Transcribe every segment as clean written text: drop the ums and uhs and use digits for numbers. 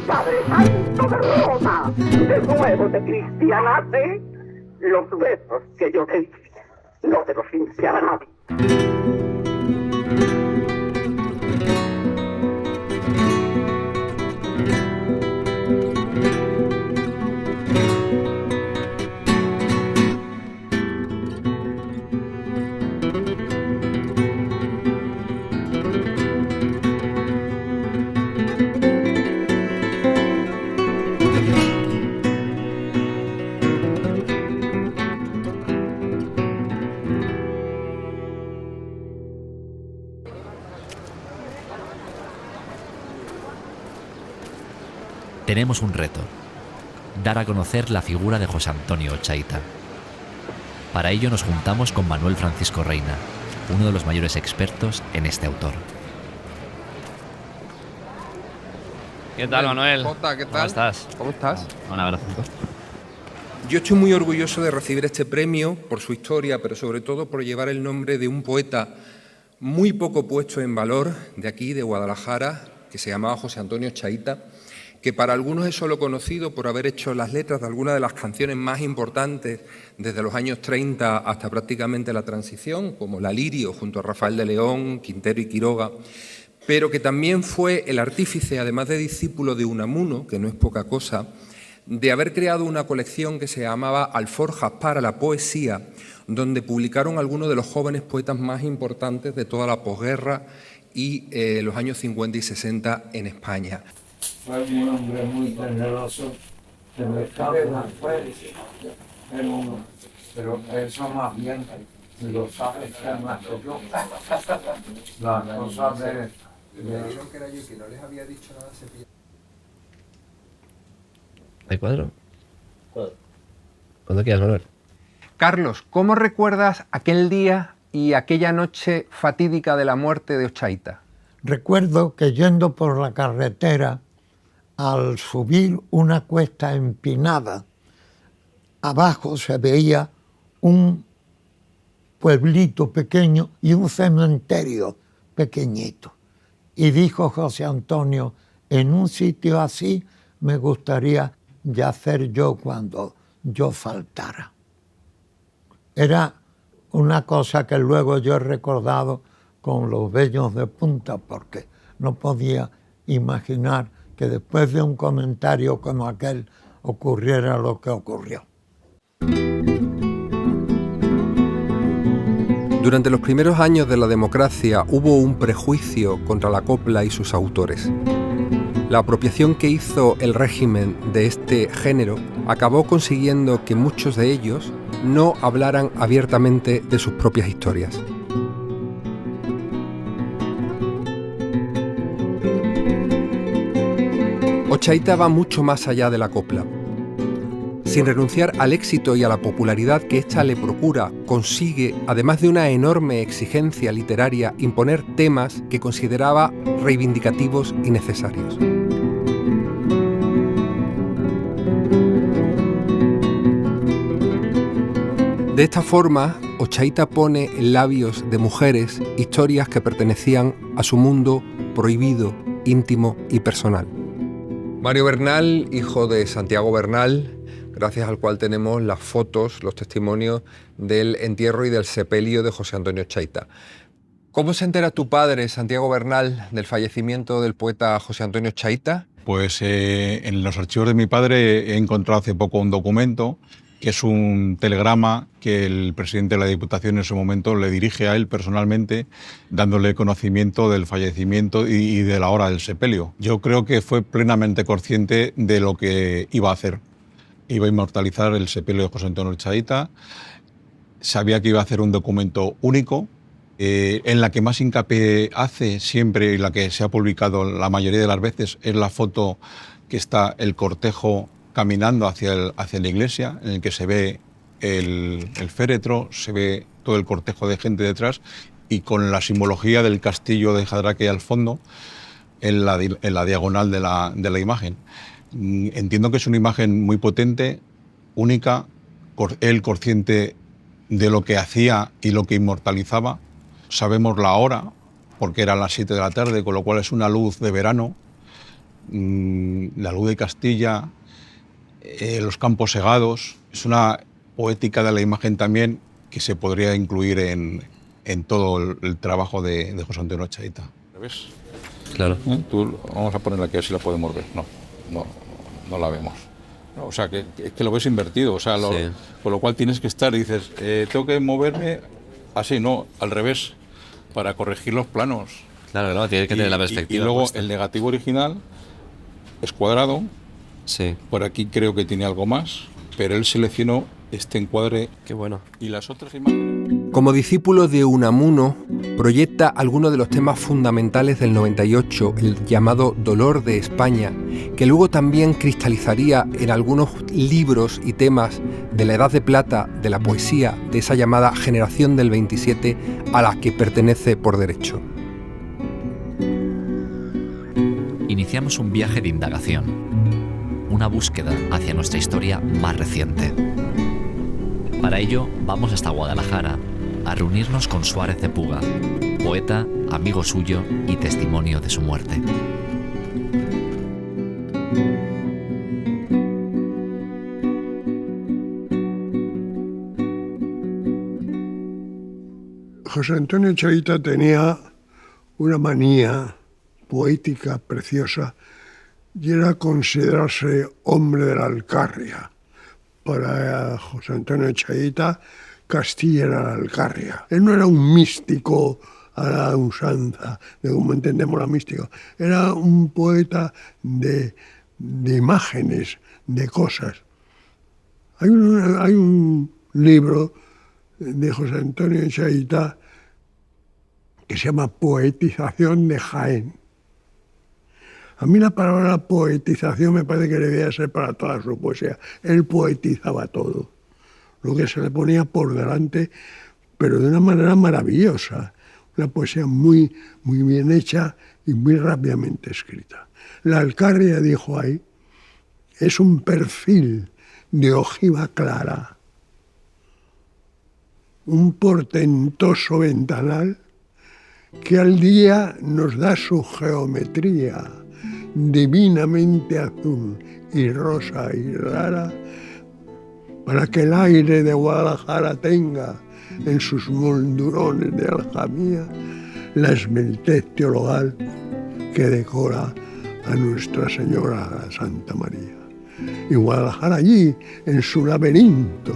Padre Santo de Roma, de nuevo te cristianaste. Los besos que yo te di no te los limpiará nadie. Tenemos un reto: dar a conocer la figura de José Antonio Ochaita. Para ello nos juntamos con Manuel Francisco Reina, uno de los mayores expertos en este autor. ¿Qué tal, Manuel? Jota, ¿qué tal? ¿Cómo estás? ¿Cómo estás? Un abrazo. Yo estoy muy orgulloso de recibir este premio por su historia, pero sobre todo por llevar el nombre de un poeta muy poco puesto en valor de aquí, de Guadalajara, que se llamaba José Antonio Ochaita, que para algunos es solo conocido por haber hecho las letras de algunas de las canciones más importantes desde los años 30 hasta prácticamente la transición, como La Lirio junto a Rafael de León, Quintero y Quiroga, pero que también fue el artífice, además de discípulo de Unamuno, que no es poca cosa, de haber creado una colección que se llamaba Alforjas para la Poesía, donde publicaron algunos de los jóvenes poetas más importantes de toda la posguerra y los años 50 y 60 en España. Fue un hombre muy generoso, que me cabe la fuerza, pero eso más bien lo sabe que más que yo. Las cosas de... ¿De cuadro? Cuando quieras, Manuel. Carlos, ¿cómo recuerdas aquel día y aquella noche fatídica de la muerte de Ochaita? Recuerdo que yendo por la carretera, al subir una cuesta empinada, abajo se veía un pueblito pequeño y un cementerio pequeñito. Y dijo José Antonio, en un sitio así me gustaría yacer yo cuando yo faltara. Era una cosa que luego yo he recordado con los vellos de punta, porque no podía imaginar que después de un comentario como aquel ocurriera lo que ocurrió. Durante los primeros años de la democracia hubo un prejuicio contra la copla y sus autores. La apropiación que hizo el régimen de este género acabó consiguiendo que muchos de ellos no hablaran abiertamente de sus propias historias. Ochaita va mucho más allá de la copla. Sin renunciar al éxito y a la popularidad que ésta le procura, consigue, además de una enorme exigencia literaria, imponer temas que consideraba reivindicativos y necesarios. De esta forma, Ochaita pone en labios de mujeres historias que pertenecían a su mundo prohibido, íntimo y personal. Mario Bernal, hijo de Santiago Bernal, gracias al cual tenemos las fotos, los testimonios del entierro y del sepelio de José Antonio Ochaita. ¿Cómo se entera tu padre, Santiago Bernal, del fallecimiento del poeta José Antonio Ochaita? Pues en los archivos de mi padre he encontrado hace poco un documento que es un telegrama que el presidente de la Diputación en ese momento le dirige a él personalmente, dándole conocimiento del fallecimiento y de la hora del sepelio. Yo creo que fue plenamente consciente de lo que iba a hacer. Iba a inmortalizar el sepelio de José Antonio Ochaita, sabía que iba a hacer un documento único, en la que más hincapié hace siempre y la que se ha publicado la mayoría de las veces es la foto que está el cortejo caminando hacia la iglesia, en el que se ve el féretro, se ve todo el cortejo de gente detrás y con la simbología del castillo de Jadraque al fondo en la diagonal de la imagen. Entiendo que es una imagen muy potente, única, él consciente de lo que hacía y lo que inmortalizaba. Sabemos la hora, porque eran las 7 de la tarde, con lo cual es una luz de verano. la luz de Castilla, los campos segados. Es una poética de la imagen también que se podría incluir en todo el trabajo de José Antonio Ochaíta. ¿Ves? Claro. Vamos a ponerla aquí, así la podemos ver. No la vemos. No, o sea, que lo ves invertido. O sea, sí. Con lo cual tienes que estar y dices, tengo que moverme así, no, al revés, para corregir los planos. Claro, tienes que tener la perspectiva. Y luego el negativo original es cuadrado. Sí. Por aquí creo que tiene algo más, pero él seleccionó este encuadre. Qué bueno. Y las otras imágenes. Como discípulo de Unamuno, proyecta algunos de los temas fundamentales del 98, el llamado Dolor de España, que luego también cristalizaría en algunos libros y temas de la Edad de Plata, de la poesía, de esa llamada generación del 27 a la que pertenece por derecho. Iniciamos un viaje de indagación, una búsqueda hacia nuestra historia más reciente. Para ello, vamos hasta Guadalajara a reunirnos con Suárez de Puga, poeta, amigo suyo y testimonio de su muerte. José Antonio Ochaíta tenía una manía poética preciosa y era considerarse hombre de la Alcarria. Para José Antonio Ochaíta, Castilla era la Alcarria. Él no era un místico a la usanza de cómo entendemos la mística. Era un poeta de imágenes, de cosas. Hay un libro de José Antonio Ochaíta que se llama Poetización de Jaén. A mí la palabra poetización me parece que debía ser para toda su poesía. Él poetizaba todo, lo que se le ponía por delante, pero de una manera maravillosa. Una poesía muy, muy bien hecha y muy rápidamente escrita. La Alcarria, dijo ahí, es un perfil de ojiva clara, un portentoso ventanal que al día nos da su geometría divinamente azul y rosa y rara, para que el aire de Guadalajara tenga en sus moldurones de aljamía la esbeltez teologal que decora a Nuestra Señora Santa María. Y Guadalajara allí, en su laberinto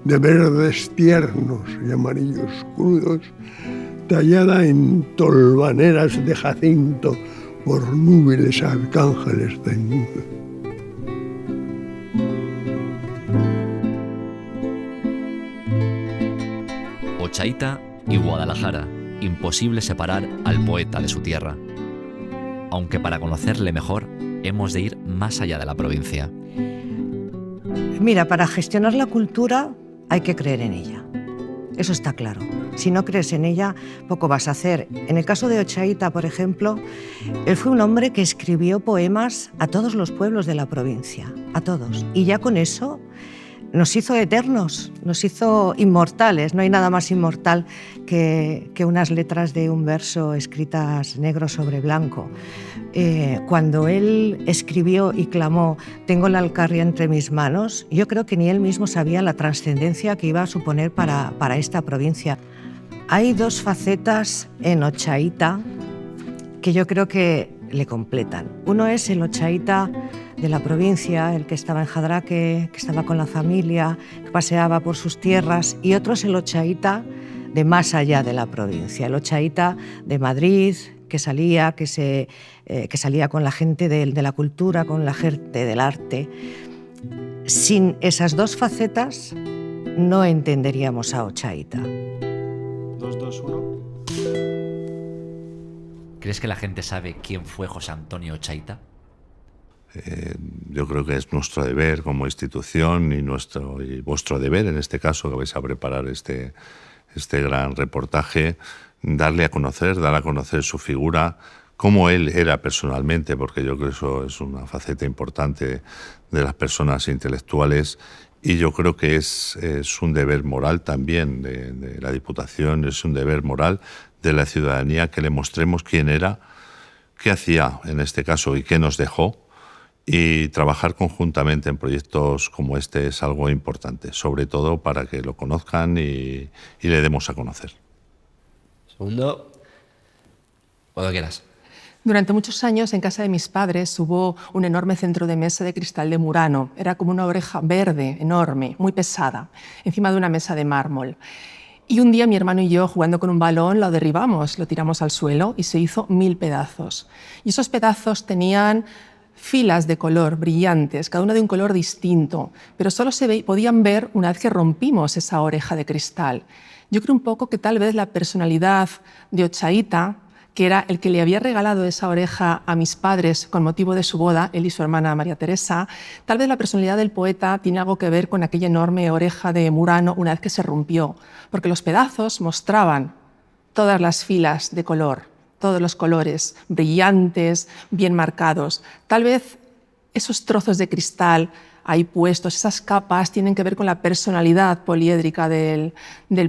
de verdes tiernos y amarillos crudos, tallada en tolvaneras de jacinto por núbiles arcángeles desnudos. Ochaíta y Guadalajara, imposible separar al poeta de su tierra. Aunque para conocerle mejor, hemos de ir más allá de la provincia. Mira, para gestionar la cultura hay que creer en ella. Eso está claro. Si no crees en ella, poco vas a hacer. En el caso de Ochaíta, por ejemplo, él fue un hombre que escribió poemas a todos los pueblos de la provincia, a todos. Y ya con eso nos hizo eternos, nos hizo inmortales. No hay nada más inmortal que unas letras de un verso escritas negro sobre blanco. Cuando él escribió y clamó «Tengo la Alcarria entre mis manos», yo creo que ni él mismo sabía la trascendencia que iba a suponer para esta provincia. Hay dos facetas en Ochaíta que yo creo que le completan. Uno es el Ochaíta de la provincia, el que estaba en Jadraque, que estaba con la familia, que paseaba por sus tierras, y otro es el Ochaíta de más allá de la provincia, el Ochaíta de Madrid, que salía con la gente de la cultura, con la gente del arte. Sin esas dos facetas no entenderíamos a Ochaíta. 2, 2, 1. ¿Crees que la gente sabe quién fue José Antonio Ochaíta? Yo creo que es nuestro deber como institución y vuestro deber, en este caso, que vais a preparar este gran reportaje, dar a conocer su figura, cómo él era personalmente, porque yo creo que eso es una faceta importante de las personas intelectuales, y yo creo que es un deber moral también de la Diputación, es un deber moral de la ciudadanía que le mostremos quién era, qué hacía en este caso y qué nos dejó, Y trabajar conjuntamente en proyectos como este es algo importante, sobre todo para que lo conozcan y le demos a conocer. Segundo, cuando quieras. Durante muchos años en casa de mis padres hubo un enorme centro de mesa de cristal de Murano. Era como una oreja verde, enorme, muy pesada, encima de una mesa de mármol. Y un día mi hermano y yo, jugando con un balón, lo derribamos, lo tiramos al suelo y se hizo 1000 pedazos. Y esos pedazos tenían filas de color brillantes, cada una de un color distinto, pero solo se podían ver una vez que rompimos esa oreja de cristal. Yo creo un poco que tal vez la personalidad de Ochaíta, que era el que le había regalado esa oreja a mis padres con motivo de su boda, él y su hermana María Teresa, tal vez la personalidad del poeta tiene algo que ver con aquella enorme oreja de Murano una vez que se rompió, porque los pedazos mostraban todas las filas de color, todos los colores brillantes, bien marcados. Tal vez esos trozos de cristal ahí puestos, esas capas, tienen que ver con la personalidad poliédrica del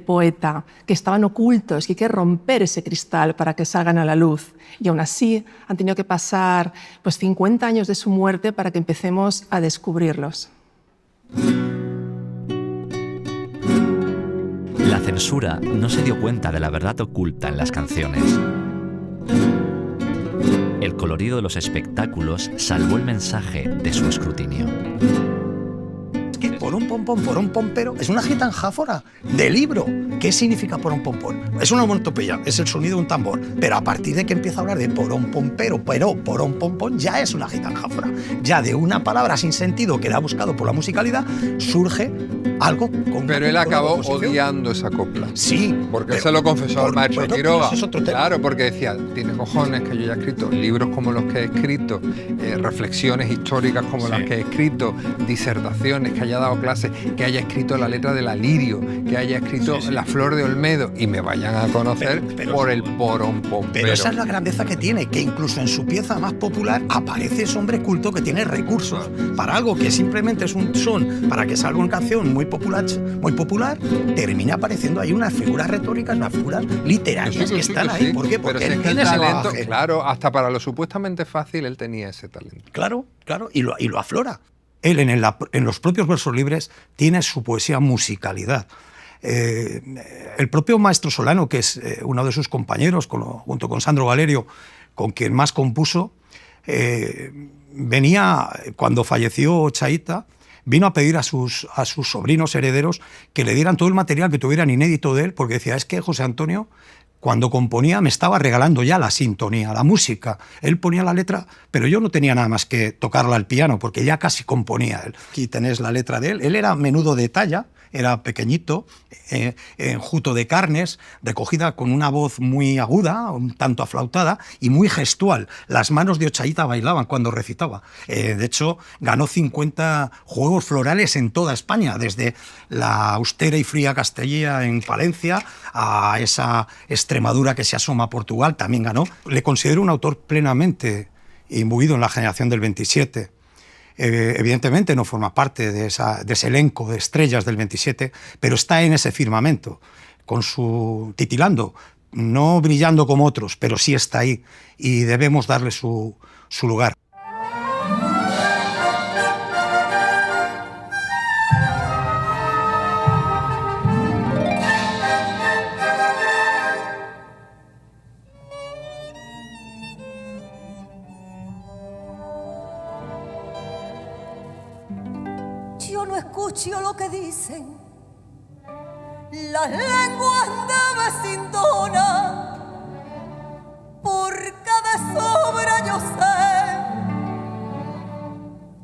poeta, que estaban ocultos, que hay que romper ese cristal para que salgan a la luz. Y aún así han tenido que pasar 50 años de su muerte para que empecemos a descubrirlos. La censura no se dio cuenta de la verdad oculta en las canciones. El colorido de los espectáculos salvó el mensaje de su escrutinio. Porón, pom, pom, porón, pom, pero es una gitanjáfora de libro. ¿Qué significa porón, pom, pom? Es una onomatopeya, es el sonido de un tambor, pero a partir de que empieza a hablar de porón, pom, pero, porón, pom, pom, ya es una gitanjáfora. Ya de una palabra sin sentido que le ha buscado por la musicalidad, surge algo con... Pero él acabó odiando esa copla. Sí. Porque él se lo confesó al maestro Quiroga. Es otro tema. Claro, porque decía, tiene cojones que yo haya escrito libros como los que he escrito, reflexiones históricas como las que he escrito, disertaciones, que haya dado clases, que haya escrito la letra del Alirio, que haya escrito La Flor de Olmedo, y me vayan a conocer por el porón pompero. Pero esa es la grandeza que tiene, que incluso en su pieza más popular aparece ese hombre culto que tiene recursos para algo que simplemente es un son para que salga una canción muy popular, termina apareciendo ahí unas figuras retóricas, unas figuras literarias que están ahí. Sí. ¿Por qué? Porque pero él si es que tiene el ese talento, bagaje. claro, hasta para lo supuestamente fácil él tenía ese talento. Claro, y lo aflora. Él en los propios versos libres tiene su poesía musicalidad. El propio maestro Solano, que es uno de sus compañeros, junto con Sandro Valerio, con quien más compuso, venía, cuando falleció Ochaíta, vino a pedir a sus sobrinos herederos que le dieran todo el material que tuvieran inédito de él, porque decía, es que José Antonio, cuando componía, me estaba regalando ya la sintonía, la música. Él ponía la letra, pero yo no tenía nada más que tocarla al piano, porque ya casi componía él. Aquí tenés la letra de él. Él era menudo de talla, era pequeñito, enjuto de carnes, recogida con una voz muy aguda, un tanto aflautada y muy gestual. Las manos de Ochaíta bailaban cuando recitaba. De hecho, ganó 50 Juegos Florales en toda España, desde la austera y fría Castilla en Palencia a esa Extremadura que se asoma a Portugal, también ganó. Le considero un autor plenamente imbuido en la generación del 27. Evidentemente no forma parte de ese elenco de estrellas del 27, pero está en ese firmamento, titilando, no brillando como otros, pero sí está ahí y debemos darle su lugar. Yo no escucho lo que dicen las lenguas de vecindona, por cada sobra yo sé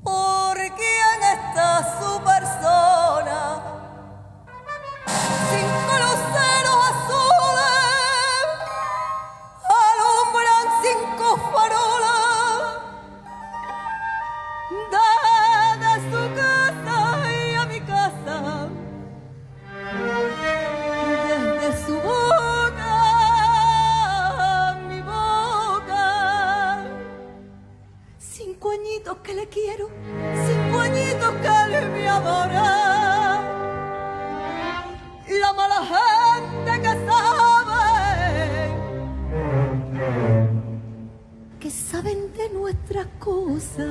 por quién está su persona. Cinco luceros azules alumbran 5 farolas desde su casa y a mi casa, desde su boca a mi boca. 5 añitos que le quiero, 5 añitos que él me adora. La mala gente que sabe saben de nuestras cosas.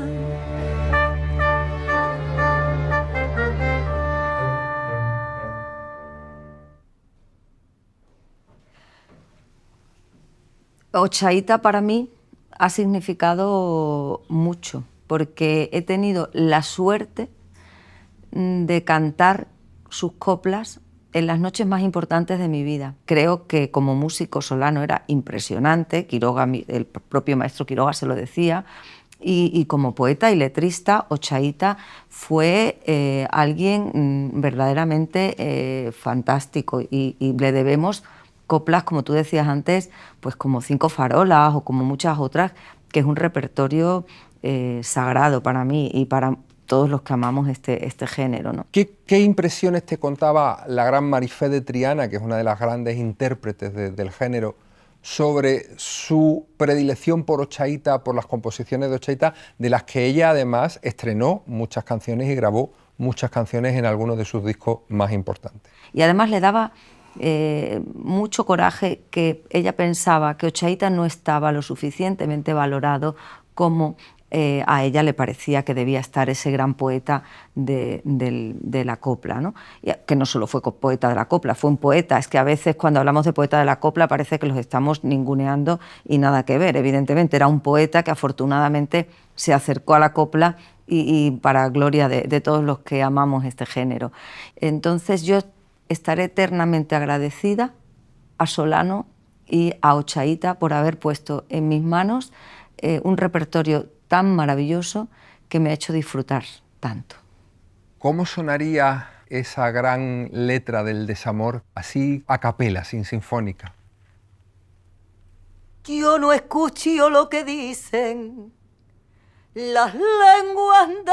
Ochaíta para mí ha significado mucho, porque he tenido la suerte de cantar sus coplas en las noches más importantes de mi vida. Creo que como músico Solano era impresionante, Quiroga, el propio maestro Quiroga se lo decía, y como poeta y letrista, Ochaíta fue alguien verdaderamente fantástico, y le debemos coplas, como tú decías antes, pues como Cinco farolas o como muchas otras, que es un repertorio sagrado para mí y para todos los que amamos este género, ¿no? ¿Qué impresiones te contaba la gran Marifé de Triana, que es una de las grandes intérpretes del género, sobre su predilección por Ochaíta, por las composiciones de Ochaíta, de las que ella además estrenó muchas canciones y grabó muchas canciones en algunos de sus discos más importantes? Y además le daba mucho coraje que ella pensaba que Ochaíta no estaba lo suficientemente valorado como a ella le parecía que debía estar ese gran poeta de la copla, ¿no? Y que no solo fue poeta de la copla, fue un poeta. Es que a veces cuando hablamos de poeta de la copla parece que los estamos ninguneando y nada que ver. Evidentemente era un poeta que afortunadamente se acercó a la copla y para gloria de todos los que amamos este género. Entonces yo estaré eternamente agradecida a Solano y a Ochaíta por haber puesto en mis manos un repertorio tan maravilloso que me ha hecho disfrutar tanto. ¿Cómo sonaría esa gran letra del desamor así a capela, sin sinfónica? Yo no escucho lo que dicen las lenguas de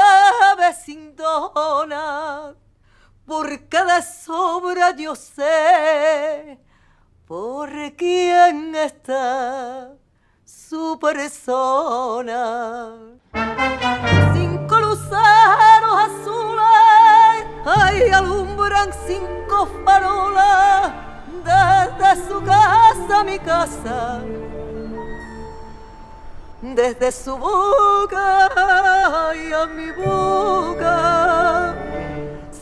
vecindona, porque de sobra yo sé por quién está su persona. Cinco luceros azules ay, alumbran cinco farolas desde su casa a mi casa, desde su boca y a mi boca.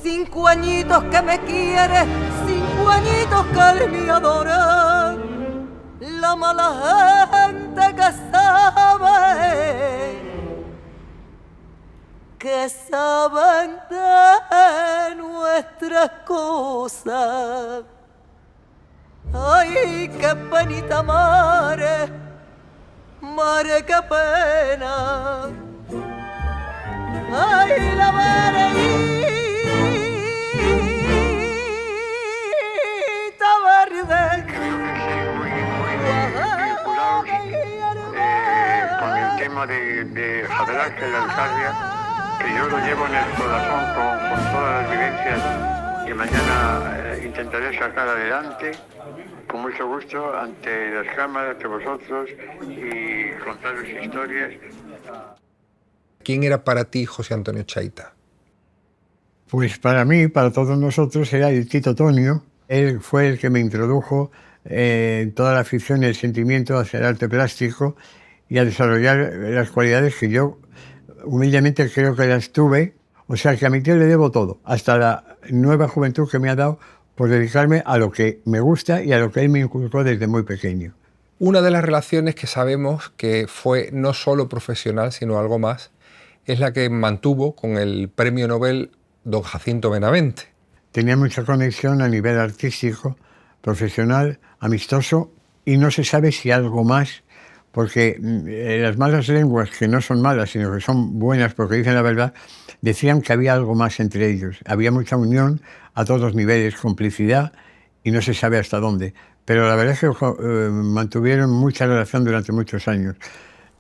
5 añitos que me quiere, 5 añitos que me adora, la mala gente que saben de nuestras cosas. Ay, qué penita, mare, mare, qué pena. Ay, la mare. Con el tema de Javier Ángel Alcarria, que yo lo llevo en el corazón con todas las vivencias que mañana intentaré sacar adelante con mucho gusto ante las cámaras de vosotros y contaros historias. ¿Quién era para ti José Antonio Ochaíta? Pues para mí, para todos nosotros, era el Tito Tonio. Él fue el que me introdujo en toda la afición y el sentimiento hacia el arte plástico y a desarrollar las cualidades que yo humildemente creo que las tuve. O sea que a mi tío le debo todo, hasta la nueva juventud que me ha dado por dedicarme a lo que me gusta y a lo que él me inculcó desde muy pequeño. Una de las relaciones que sabemos que fue no solo profesional, sino algo más, es la que mantuvo con el premio Nobel don Jacinto Benavente. Tenía mucha conexión a nivel artístico, profesional, amistoso, y no se sabe si algo más, porque las malas lenguas, que no son malas, sino que son buenas porque dicen la verdad, decían que había algo más entre ellos. Había mucha unión a todos los niveles, complicidad, y no se sabe hasta dónde. Pero la verdad es que mantuvieron mucha relación durante muchos años.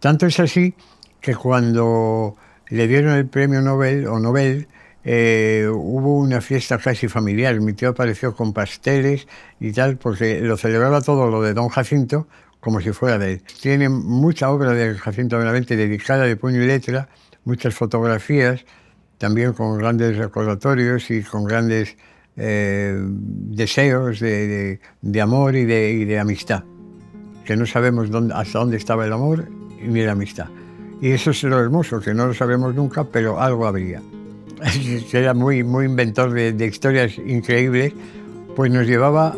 Tanto es así que cuando le dieron el premio Nobel, hubo una fiesta casi familiar. Mi tío apareció con pasteles y tal, porque lo celebraba todo lo de don Jacinto como si fuera de él. Tiene mucha obra de Jacinto Benavente dedicada de puño y letra, muchas fotografías, también con grandes recordatorios y con grandes deseos de amor y de amistad, que no sabemos hasta dónde estaba el amor ni la amistad. Y eso es lo hermoso, que no lo sabemos nunca, pero algo habría. Era muy inventor de historias increíbles, pues nos llevaba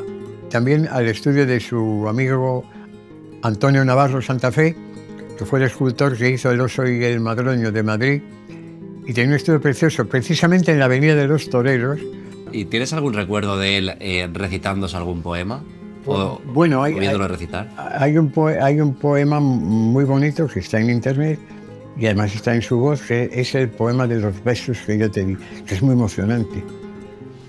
también al estudio de su amigo Antonio Navarro Santa Fe, que fue el escultor que hizo El oso y el madroño de Madrid, y tenía un estudio precioso, precisamente en la Avenida de los Toreros. ¿Y tienes algún recuerdo de él recitándose algún poema? Bueno, pudiéndolo recitar. Hay un poema muy bonito que está en internet y además está en su voz, que es el poema de los besos que yo te di, que es muy emocionante.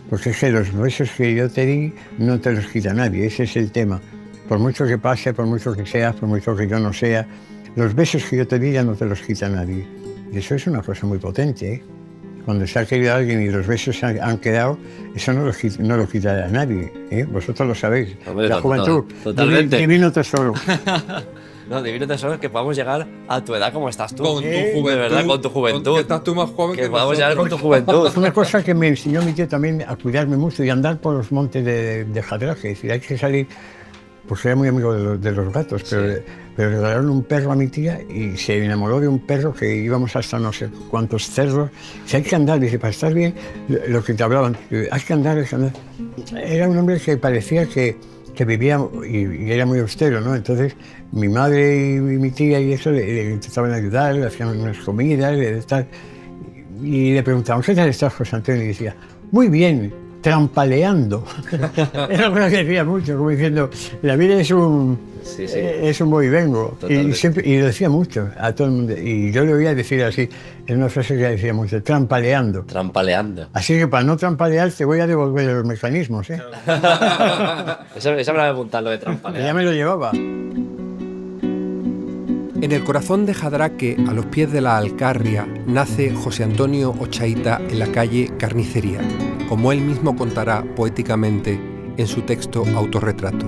Porque es que los besos que yo te di no te los quita nadie, ese es el tema. Por mucho que pase, por mucho que seas, por mucho que yo no sea, los besos que yo te di ya no te los quita nadie. Y eso es una cosa muy potente, ¿eh? Cuando se ha querido a alguien y los besos han quedado, eso no lo quita a nadie, ¿eh? Vosotros lo sabéis. Hombre, la juventud, totalmente. Divino tesoro. No, divino tesoro es que podamos llegar a tu edad como estás tú. Con tu juventud. De verdad, con tu juventud. Que estás tú más joven que podamos llegar con tu juventud. Es una cosa que me enseñó mi tío también a cuidarme mucho y andar por los montes de Jadraque. Es decir, hay que salir, pues era muy amigo de los gatos, pero regalaron un perro a mi tía y se enamoró de un perro que íbamos hasta no sé cuántos cerros. Si hay que andar, dice, para estar bien, lo que te hablaban, hay que andar, hay que andar. Era un hombre que parecía que vivía y era muy austero, ¿no? Entonces mi madre y mi tía y eso le intentaban ayudar, le hacían unas comidas, y le preguntaban, ¿qué tal estás, José Antonio? Y decía, muy bien, trampaleando. Era una cosa que decía mucho, como diciendo, la vida es un voy y vengo. Y lo decía mucho a todo el mundo. Y yo le oía decir así, en una frase que decía mucho, trampaleando. Trampaleando. Así que para no trampalear te voy a devolver los mecanismos, ¿eh? Eso me va a apuntar, lo de trampalear. Ya me lo llevaba. En el corazón de Jadraque, a los pies de la Alcarria, nace José Antonio Ochaíta en la calle Carnicería, como él mismo contará poéticamente en su texto Autorretrato.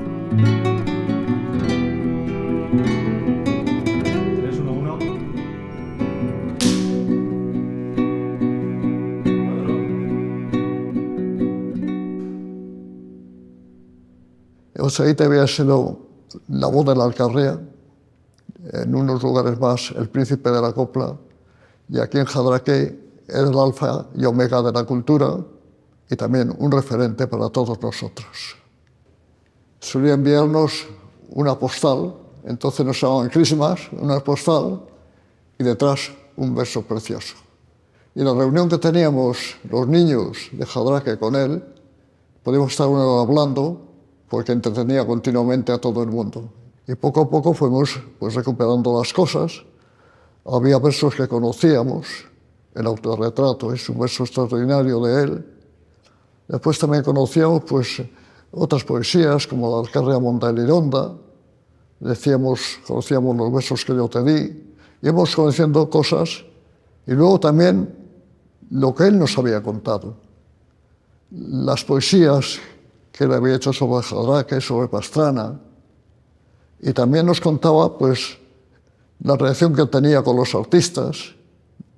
Ochaíta había sido la voz de la Alcarria, en unos lugares más el príncipe de la copla, y aquí en Jadraque era el alfa y omega de la cultura y también un referente para todos nosotros. Solía enviarnos una postal, entonces nos llamaban Christmas, una postal, y detrás un verso precioso. Y la reunión que teníamos los niños de Jadraque con él, podíamos estar una hora hablando porque entretenía continuamente a todo el mundo. Y poco a poco fuimos recuperando las cosas. Había versos que conocíamos, el Autorretrato es un verso extraordinario de él. Después también conocíamos otras poesías como la Alcarria Monta y Lironda. Conocíamos los versos que yo te di. Íbamos conociendo cosas y luego también lo que él nos había contado. Las poesías que él había hecho sobre Jadraque, sobre Pastrana. Y también nos contaba la relación que tenía con los artistas,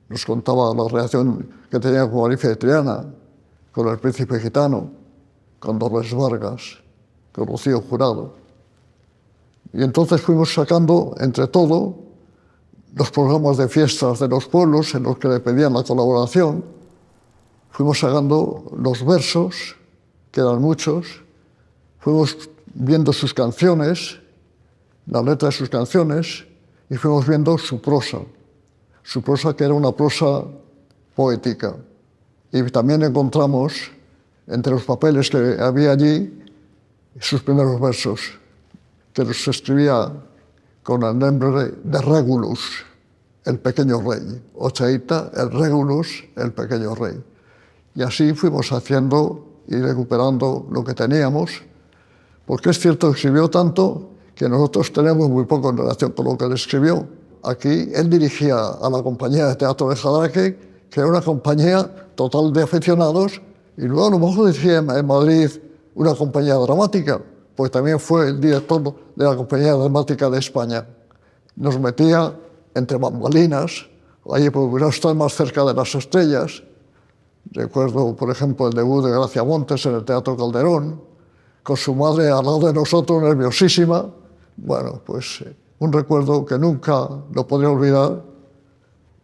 nos contaba la relación que tenía con Alicia de Triana, con el Príncipe Gitano, con Dolores Vargas, con Rocío Jurado. Y entonces fuimos sacando, entre todo, los programas de fiestas de los pueblos en los que le pedían la colaboración. Fuimos sacando los versos, que eran muchos, fuimos viendo sus canciones, la letra de sus canciones, y fuimos viendo su prosa que era una prosa poética. Y también encontramos, entre los papeles que había allí, sus primeros versos, que los escribía con el nombre de Regulus, el pequeño rey. Ochaíta, el Regulus, el pequeño rey. Y así fuimos haciendo y recuperando lo que teníamos, porque es cierto que escribió tanto que nosotros tenemos muy poco en relación con lo que él escribió. Aquí él dirigía a la compañía de teatro de Jadraque, que era una compañía total de aficionados, y luego a lo mejor dirigía en Madrid una compañía dramática, pues también fue el director de la compañía dramática de España. Nos metía entre bambalinas, allí por estar más cerca de las estrellas. Recuerdo, por ejemplo, el debut de Gracia Montes en el Teatro Calderón, con su madre al lado de nosotros, nerviosísima. Bueno, un recuerdo que nunca lo podré olvidar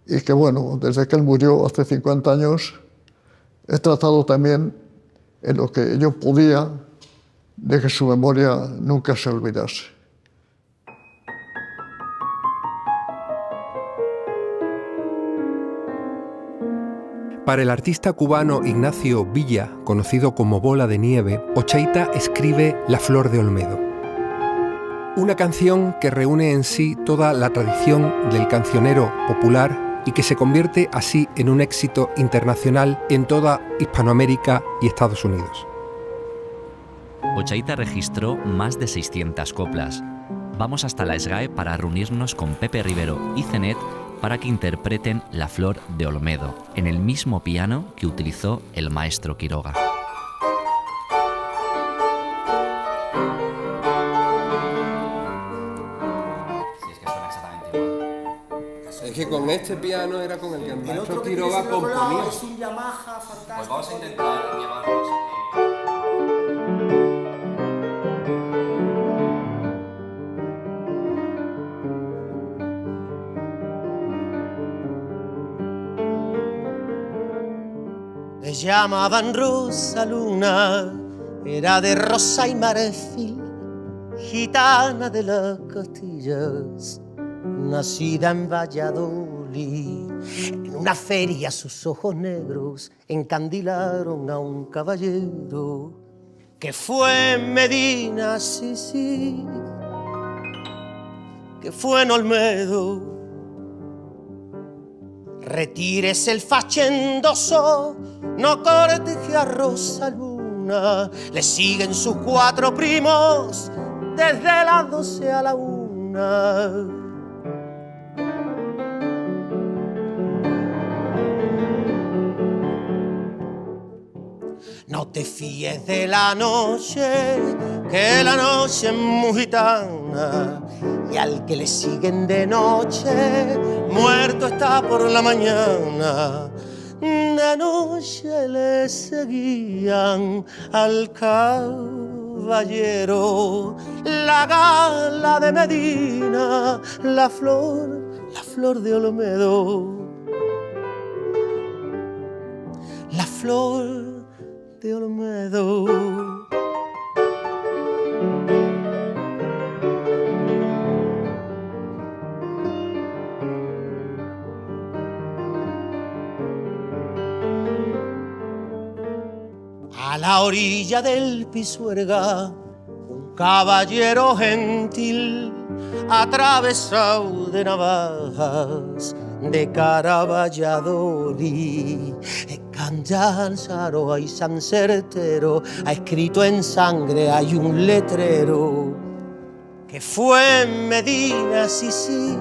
y que, bueno, desde que él murió hace 50 años, he tratado también en lo que yo podía de que su memoria nunca se olvidase. Para el artista cubano Ignacio Villa, conocido como Bola de Nieve, Ochaíta escribe La Flor de Olmedo. Una canción que reúne en sí toda la tradición del cancionero popular y que se convierte así en un éxito internacional en toda Hispanoamérica y Estados Unidos. Ochaíta registró más de 600 coplas. Vamos hasta la SGAE para reunirnos con Pepe Rivero y Zenet para que interpreten La Flor de Olmedo, en el mismo piano que utilizó el maestro Quiroga. Es que con este piano era con el que el maestro Quiroga componía. Es un Yamaha fantástico. Pues vamos a intentar llevarlos. Le llamaban Rosa Luna, era de rosa y marfil, gitana de las Castillas, nacida en Valladolid. En una feria sus ojos negros encandilaron a un caballero que fue en Medina, sí, sí, que fue en Olmedo. Retírese el fachendoso, no corteje a Rosa Luna, le siguen sus 4 primos desde las 12 a la 1. No te fíes de la noche, que la noche es muy gitana, y al que le siguen de noche, muerto está por la mañana. De noche le seguían al caballero, la gala de Medina, la flor de Olmedo, la flor de Olmedo. A la orilla del Pisuerga, un caballero gentil, atravesado de navajas, de cara a Valladolid. Canjanzaro y San Certero ha escrito en sangre, hay un letrero que fue en Medina, sí, sí,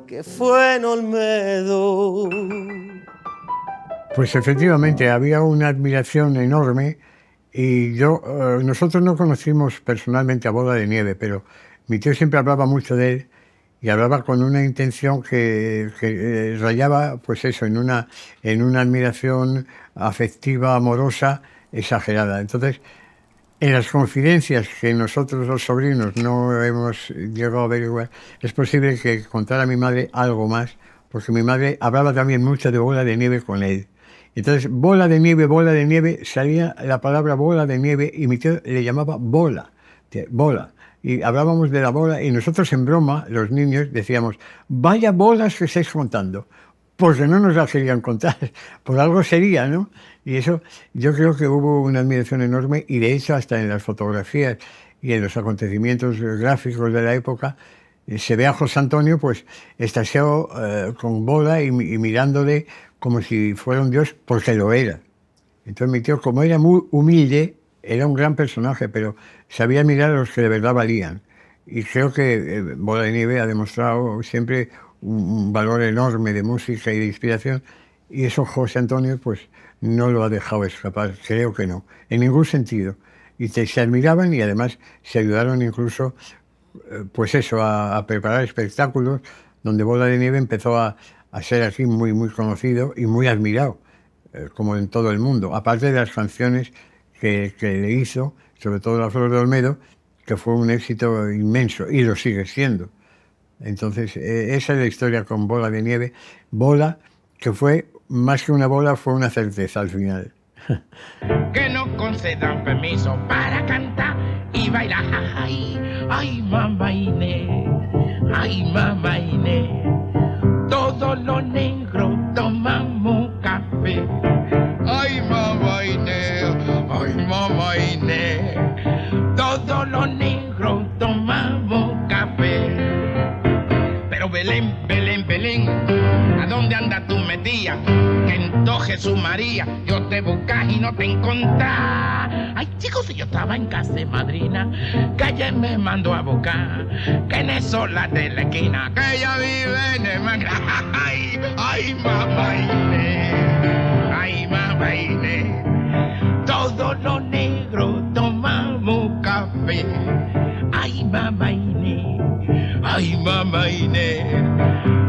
que fue en Olmedo. Pues efectivamente había una admiración enorme y nosotros no conocimos personalmente a Bola de Nieve, pero mi tío siempre hablaba mucho de él y hablaba con una intención que rayaba, pues eso, en una admiración afectiva, amorosa, exagerada. Entonces, en las confidencias que nosotros los sobrinos no hemos llegado a averiguar, es posible que contara a mi madre algo más, porque mi madre hablaba también mucho de Bola de Nieve con él. Entonces, bola de nieve, salía la palabra bola de nieve y mi tío le llamaba bola. Y hablábamos de la bola y nosotros en broma, los niños, decíamos, vaya bolas que estáis contando, porque no nos la querían contar, por algo sería, ¿no? Y eso, yo creo que hubo una admiración enorme y de hecho hasta en las fotografías y en los acontecimientos gráficos de la época, se ve a José Antonio pues extasiado con Bola y mirándole como si fuera un dios, porque lo era. Entonces mi tío, como era muy humilde, era un gran personaje, pero sabía mirar a los que de verdad valían. Y creo que Bola de Nieve ha demostrado siempre un valor enorme de música y de inspiración, y eso José Antonio pues no lo ha dejado escapar, creo que no, en ningún sentido. Y se admiraban y además se ayudaron incluso pues eso, a preparar espectáculos donde Bola de Nieve empezó a ser aquí muy, muy conocido y muy admirado, como en todo el mundo. Aparte de las canciones que le hizo, sobre todo La Flor de Olmedo, que fue un éxito inmenso y lo sigue siendo. Entonces, esa es la historia con Bola de Nieve. Bola, que fue, más que una bola, fue una certeza al final. Que nos concedan permiso para cantar y bailar. Ay, mamá Inés, ay, mamá Inés. Todos los negros tomamos café. Ay, mamá Inés, ay, mamá Inés. Todos los negros tomamos café. Pero Belén, Belén, Belén, ¿a dónde andas tú metida? Que en todo Jesús María yo te buscas y no te encontrás. Ay, chicos, si yo estaba en casa de madrina, que ella me mandó a buscar, que en eso la de la esquina, que ella vive en el mangla. Ay, ay, mamá Inés, ay, mamá Inés. Todos los negros tomamos café. Ay, mamá Inés, ay, mamá Inés.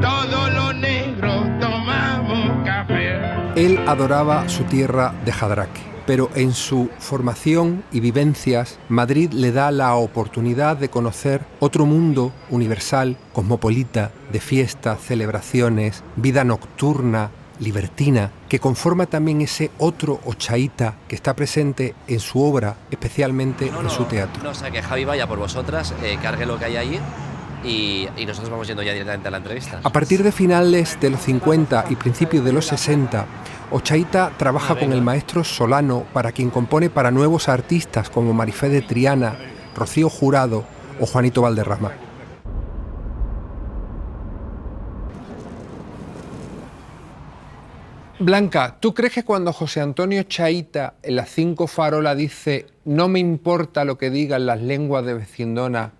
Todos los negros tomamos café. Él adoraba su tierra de Jadraque, pero en su formación y vivencias, Madrid le da la oportunidad de conocer otro mundo universal, cosmopolita, de fiestas, celebraciones, vida nocturna, libertina, que conforma también ese otro Ochaíta que está presente en su obra, especialmente en su teatro. No, o sea, que Javi vaya por vosotras, cargue lo que hay allí y nosotros vamos yendo ya directamente a la entrevista. A partir de finales de los 50 y principios de los 60, Ochaíta trabaja con el maestro Solano, para quien compone para nuevos artistas como Marifé de Triana, Rocío Jurado o Juanito Valderrama. Blanca, ¿tú crees que cuando José Antonio Ochaíta en Las Cinco Farolas dice "no me importa lo que digan las lenguas de vecindona",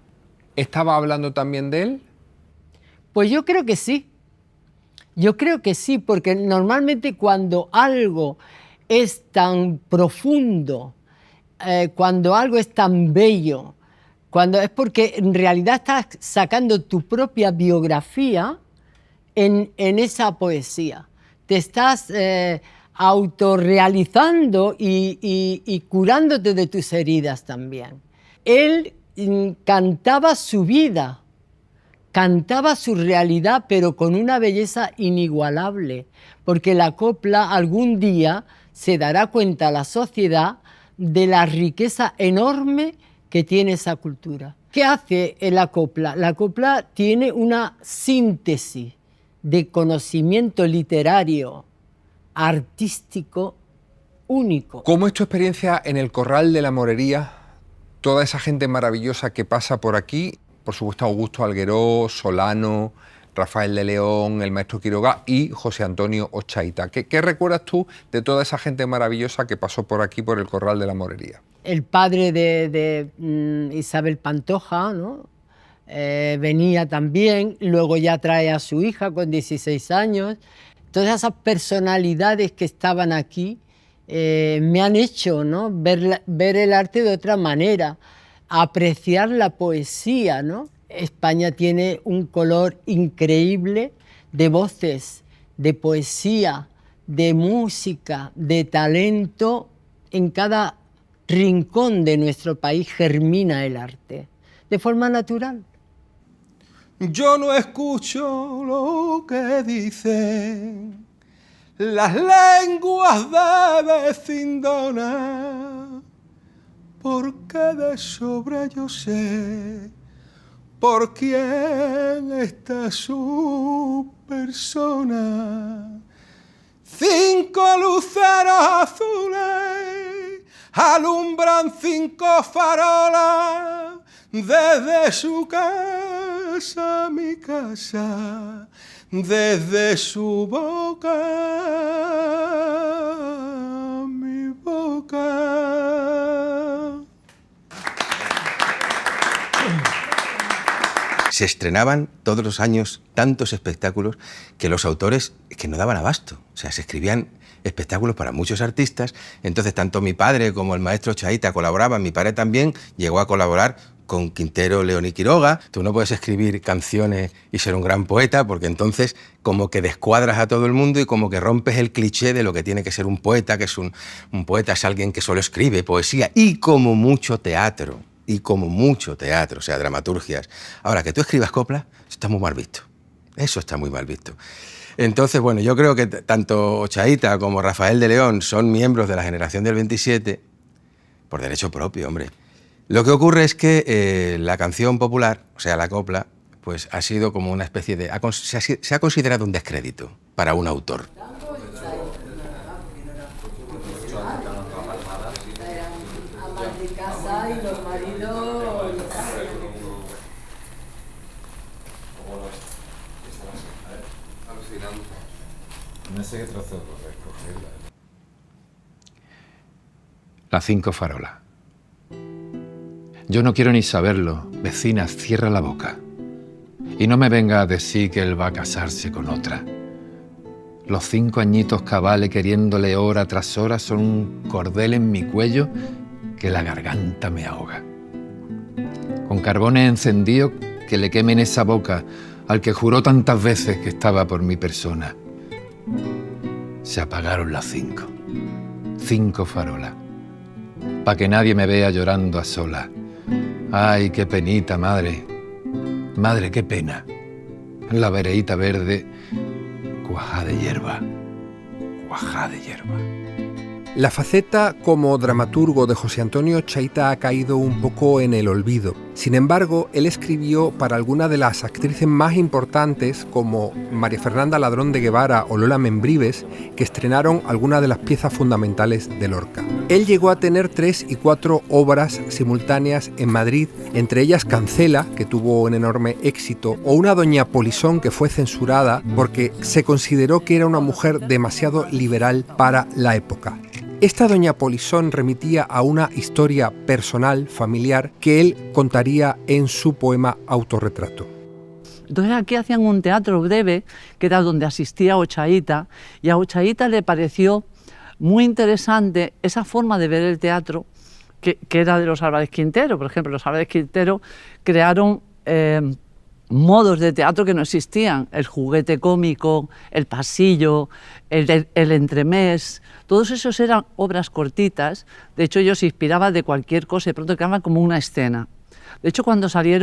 estaba hablando también de él? Pues yo creo que sí. Yo creo que sí, porque normalmente cuando algo es tan profundo, cuando algo es tan bello, cuando es porque en realidad estás sacando tu propia biografía en esa poesía. Te estás autorrealizando y curándote de tus heridas también. Él cantaba su vida, cantaba su realidad, pero con una belleza inigualable, porque la copla algún día se dará cuenta a la sociedad de la riqueza enorme que tiene esa cultura. ¿Qué hace la copla? La copla tiene una síntesis de conocimiento literario, artístico, único. ¿Cómo es tu experiencia en el Corral de la Morería? Toda esa gente maravillosa que pasa por aquí, por supuesto Augusto Algueró, Solano, Rafael de León, el maestro Quiroga y José Antonio Ochaíta. ¿Qué recuerdas tú de toda esa gente maravillosa que pasó por aquí, por el Corral de la Morería? El padre de Isabel Pantoja, ¿no? Venía también, luego ya trae a su hija con 16 años. Todas esas personalidades que estaban aquí me han hecho, ¿no?, ver el arte de otra manera, apreciar la poesía, ¿no? España tiene un color increíble de voces, de poesía, de música, de talento. En cada rincón de nuestro país germina el arte, de forma natural. Yo no escucho lo que dicen las lenguas de vecindona, porque de sobre yo sé por quién está su persona. 5 luceros azules alumbran 5 farolas desde su casa, mi casa, desde su boca, mi boca. Se estrenaban todos los años tantos espectáculos que los autores que no daban abasto. O sea, se escribían espectáculos para muchos artistas. Entonces, tanto mi padre como el maestro Ochaíta colaboraban. Mi padre también llegó a colaborar con Quintero, León y Quiroga. Tú no puedes escribir canciones y ser un gran poeta, porque entonces como que descuadras a todo el mundo y como que rompes el cliché de lo que tiene que ser un poeta, que es un poeta es alguien que solo escribe poesía y como mucho teatro. y como mucho teatro, o sea, dramaturgias. Ahora, que tú escribas coplas, está muy mal visto. Eso está muy mal visto. Entonces, bueno, yo creo que tanto Ochaíta como Rafael de León son miembros de la generación del 27 por derecho propio, hombre. Lo que ocurre es que la canción popular, o sea, la copla, pues ha sido como una especie de... se ha considerado un descrédito para un autor. No sé qué trozo escogerla. Las 5 farolas. Yo no quiero ni saberlo. Vecina, cierra la boca. Y no me venga a decir que él va a casarse con otra. Los 5 añitos cabales queriéndole hora tras hora son un cordel en mi cuello que la garganta me ahoga. Con carbones encendidos que le quemen esa boca al que juró tantas veces que estaba por mi persona. Se apagaron las 5. 5 farolas. Pa' que nadie me vea llorando a solas. Ay, qué penita, madre. Madre, qué pena. La vereíta verde, cuajá de hierba. Cuajá de hierba. La faceta como dramaturgo de José Antonio Ochaíta ha caído un poco en el olvido. Sin embargo, él escribió para algunas de las actrices más importantes como María Fernanda Ladrón de Guevara o Lola Membrives, que estrenaron algunas de las piezas fundamentales de Lorca. Él llegó a tener 3 y 4 obras simultáneas en Madrid, entre ellas Cancela, que tuvo un enorme éxito, o una Doña Polisón que fue censurada porque se consideró que era una mujer demasiado liberal para la época. Esta Doña Polisón remitía a una historia personal, familiar, que él contaría en su poema Autorretrato. Entonces aquí hacían un teatro breve, que era donde asistía Ochaíta, y a Ochaíta le pareció muy interesante esa forma de ver el teatro, que era de los Álvarez Quintero. Por ejemplo, los Álvarez Quintero crearon modos de teatro que no existían: el juguete cómico, el pasillo, el entremés. Todos esos eran obras cortitas. De hecho, ellos se inspiraban de cualquier cosa y de pronto quedaban como una escena. De hecho, cuando salía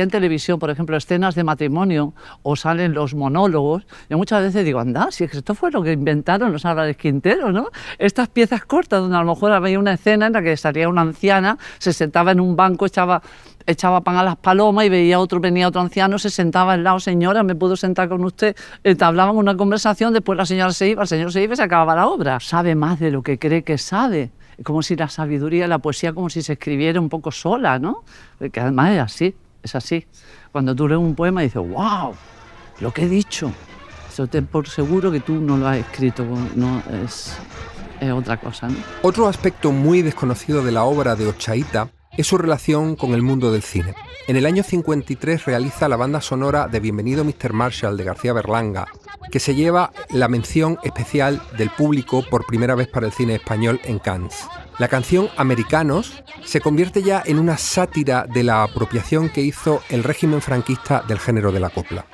en televisión, por ejemplo, escenas de matrimonio o salen los monólogos, yo muchas veces digo, anda, si esto fue lo que inventaron los Álvarez Quintero, ¿no? Estas piezas cortas donde a lo mejor había una escena en la que salía una anciana, se sentaba en un banco, echaba pan a las palomas y venía otro anciano, se sentaba al lado, señora, ¿me puedo sentar con usted? Hablaban una conversación, después la señora se iba, el señor se iba y se acababa la obra. Sabe más de lo que cree que sabe. Como si la sabiduría, la poesía, como si se escribiera un poco sola, ¿no? Que además es así. Cuando tú lees un poema dices, wow, lo que he dicho. Eso ten por seguro que tú no lo has escrito, no es otra cosa, ¿no? Otro aspecto muy desconocido de la obra de Ochaíta es su relación con el mundo del cine. En el año 53 realiza la banda sonora de Bienvenido Mr. Marshall de García Berlanga, que se lleva la mención especial del público por primera vez para el cine español en Cannes. La canción Americanos se convierte ya en una sátira de la apropiación que hizo el régimen franquista del género de la copla.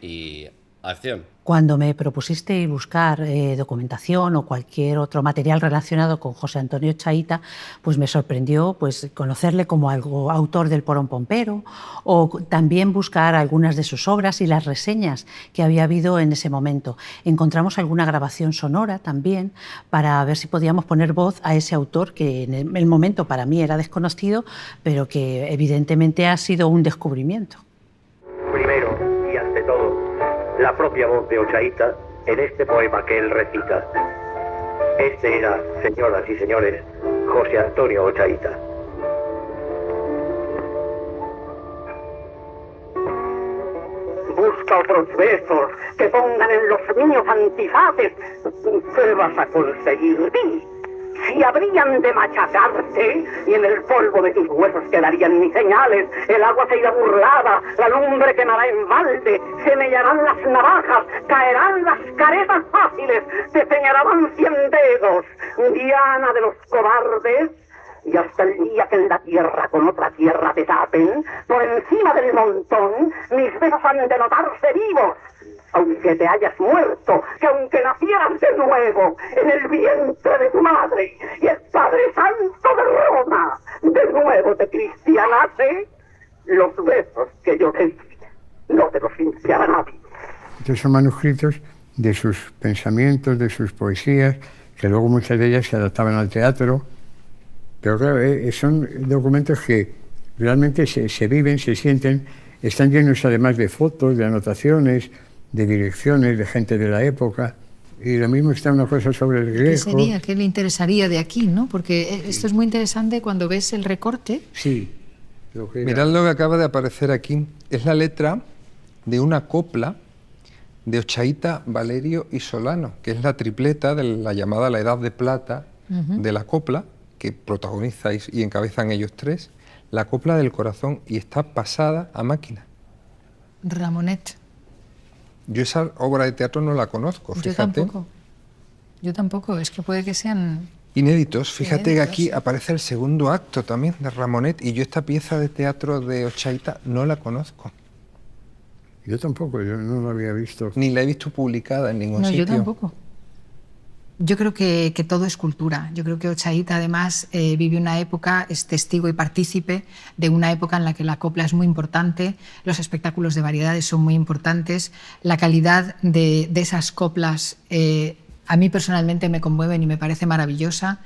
Y acción. Cuando me propusiste buscar documentación o cualquier otro material relacionado con José Antonio Ochaíta, pues me sorprendió conocerle como autor del Porón Pompero, o también buscar algunas de sus obras y las reseñas que había habido en ese momento. Encontramos alguna grabación sonora también para ver si podíamos poner voz a ese autor que en el momento para mí era desconocido, pero que evidentemente ha sido un descubrimiento. Primero y ante todo, la propia voz de Ochaíta en este poema que él recita. Este era, señoras y señores, José Antonio Ochaíta. Busca otros besos que pongan en los niños antifaces. ¿Qué vas a conseguir? Di. Si habrían de machacarte y en el polvo de tus huesos quedarían mis señales, el agua se irá burlada, la lumbre quemará en balde, se mellarán las navajas, caerán las caretas fáciles, te señalarán 100 dedos, diana de los cobardes, y hasta el día que en la tierra con otra tierra te tapen, por encima del montón, mis besos han de notarse vivos. aunque te hayas muerto, que aunque nacieras de nuevo en el vientre de tu madre y el Padre Santo de Roma de nuevo te cristianase, los besos que yo te di no te los limpiará nadie. Estos son manuscritos de sus pensamientos, de sus poesías, que luego muchas de ellas se adaptaban al teatro. Pero claro, son documentos que realmente se viven, se sienten, están llenos además de fotos, de anotaciones, de direcciones, de gente de la época. Y lo mismo está una cosa sobre el Greco. ¿Qué sería? ¿Qué le interesaría de aquí, no? Porque esto es muy interesante cuando ves el recorte. Sí. Mirad lo que acaba de aparecer aquí. Es la letra de una copla de Ochaíta, Valerio y Solano, que es la tripleta de la llamada La Edad de Plata de la copla, que protagonizáis y encabezan ellos tres, la copla del corazón, y está pasada a máquina. Ramonet. Yo esa obra de teatro no la conozco, fíjate. Yo tampoco, es que puede que sean... Inéditos, fíjate que aquí aparece el segundo acto también de Ramonet, y yo esta pieza de teatro de Ochaíta no la conozco. Yo tampoco, yo no la había visto. Ni la he visto publicada en ningún sitio. No, yo tampoco. Yo creo que todo es cultura. Yo creo que Ochaíta además vive una época, es testigo y partícipe de una época en la que la copla es muy importante, los espectáculos de variedades son muy importantes, la calidad de esas coplas a mí personalmente me conmueven y me parece maravillosa.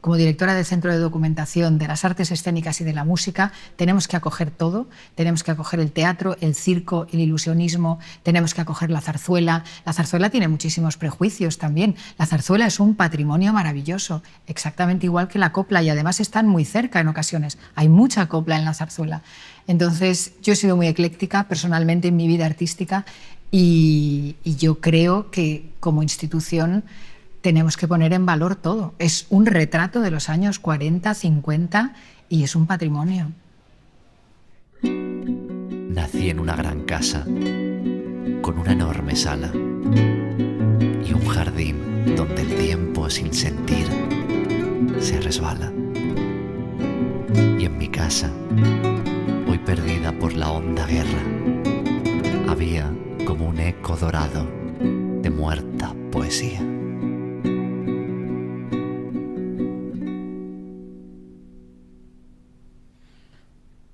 Como directora del Centro de Documentación de las Artes Escénicas y de la Música, tenemos que acoger todo. Tenemos que acoger el teatro, el circo, el ilusionismo, tenemos que acoger la zarzuela. La zarzuela tiene muchísimos prejuicios también. La zarzuela es un patrimonio maravilloso, exactamente igual que la copla, y además están muy cerca en ocasiones. Hay mucha copla en la zarzuela. Entonces, yo he sido muy ecléctica personalmente en mi vida artística y yo creo que como institución tenemos que poner en valor todo. Es un retrato de los años 40, 50 y es un patrimonio. Nací en una gran casa, con una enorme sala y un jardín donde el tiempo sin sentir se resbala. Y en mi casa, hoy perdida por la honda guerra, había como un eco dorado de muerta poesía.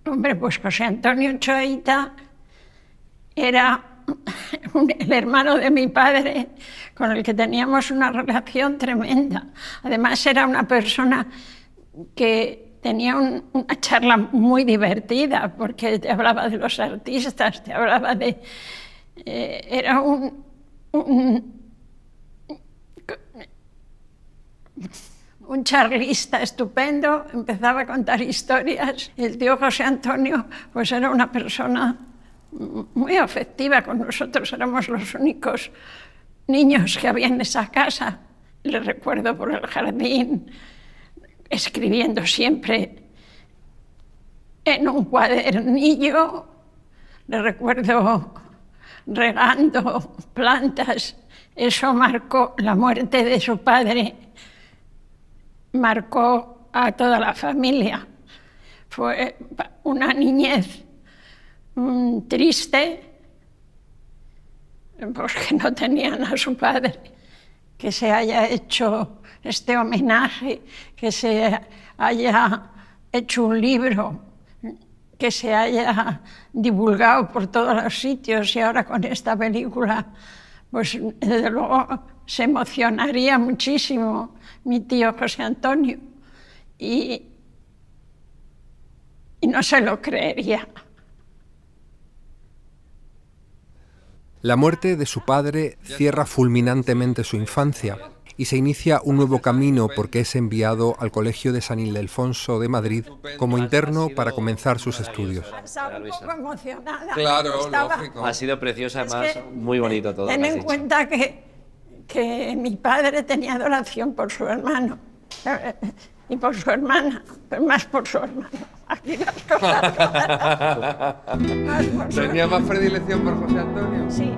Hombre, pues José Antonio Ochaíta era el hermano de mi padre, con el que teníamos una relación tremenda. Además era una persona que tenía una charla muy divertida, porque te hablaba de los artistas, te hablaba de... era un charlista estupendo, empezaba a contar historias. El tío José Antonio pues era una persona muy afectiva con nosotros, éramos los únicos niños que había en esa casa. Le recuerdo por el jardín, escribiendo siempre en un cuadernillo, le recuerdo regando plantas. Eso marcó la muerte de su padre, marcó a toda la familia. Fue una niñez triste, porque no tenían a su padre. Que se haya hecho este homenaje, que se haya hecho un libro, que se haya divulgado por todos los sitios, y ahora con esta película, pues desde luego se emocionaría muchísimo mi tío José Antonio y no se lo creería. La muerte de su padre cierra fulminantemente su infancia y se inicia un nuevo camino, porque es enviado al Colegio de San Ildefonso de Madrid como interno para comenzar sus estudios. Estaba un poco emocionada. Claro, lógico. Ha sido preciosa, además, muy bonito todo. Ten en cuenta que mi padre tenía adoración por su hermano y por su hermana, pero más por su hermano. Aquí las cosas claras. ¿Tenía más predilección por José Antonio? Sí.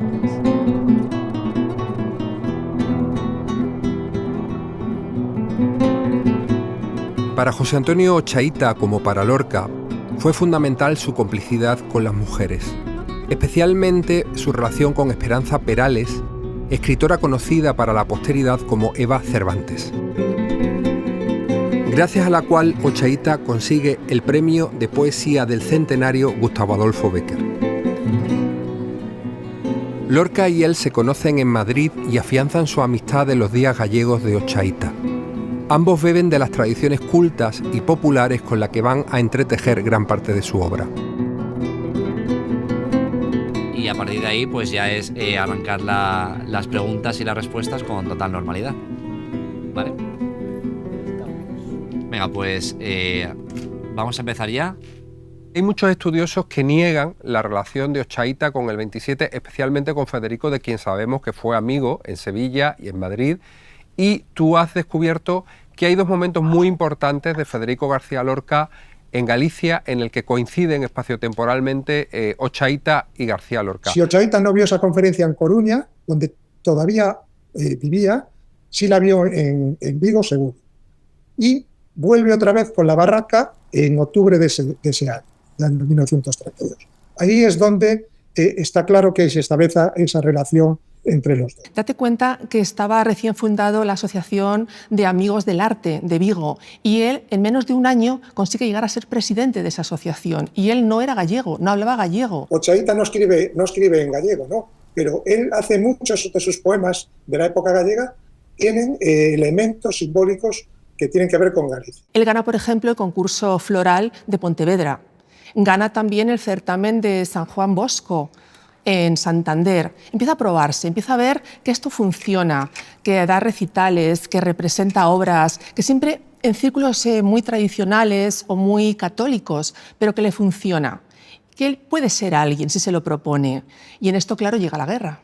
Para José Antonio Ochaíta, como para Lorca, fue fundamental su complicidad con las mujeres. especialmente su relación con Esperanza Perales, escritora conocida para la posteridad como Eva Cervantes, gracias a la cual Ochaíta consigue el premio de poesía del centenario Gustavo Adolfo Bécquer. Lorca y él se conocen en Madrid y afianzan su amistad en los días gallegos de Ochaíta. Ambos beben de las tradiciones cultas y populares con las que van a entretejer gran parte de su obra. Y a partir de ahí pues ya es arrancar las preguntas y las respuestas con total normalidad. ¿Vale? Venga, pues vamos a empezar ya. Hay muchos estudiosos que niegan la relación de Ochaíta con el 27, especialmente con Federico, de quien sabemos que fue amigo en Sevilla y en Madrid. Y tú has descubierto que hay dos momentos muy importantes de Federico García Lorca en Galicia en el que coinciden espaciotemporalmente Ochaíta y García Lorca. Si Ochaíta no vio esa conferencia en Coruña, donde todavía vivía, sí la vio en Vigo, seguro. Y vuelve otra vez con La Barraca en octubre de ese año, en 1932. Ahí es donde está claro que se establece esa relación entre los dos. Date cuenta que estaba recién fundado la Asociación de Amigos del Arte de Vigo y él en menos de un año consigue llegar a ser presidente de esa asociación y él no era gallego, no hablaba gallego. Ochaíta no escribe en gallego, ¿no? Pero él hace muchos de sus poemas de la época gallega, tienen elementos simbólicos que tienen que ver con Galicia. Él gana, por ejemplo, el concurso floral de Pontevedra. Gana también el certamen de San Juan Bosco en Santander. Empieza a probarse, empieza a ver que esto funciona, que da recitales, que representa obras, que siempre en círculos muy tradicionales o muy católicos, pero que le funciona. Que él puede ser alguien si se lo propone. Y en esto, claro, llega la guerra.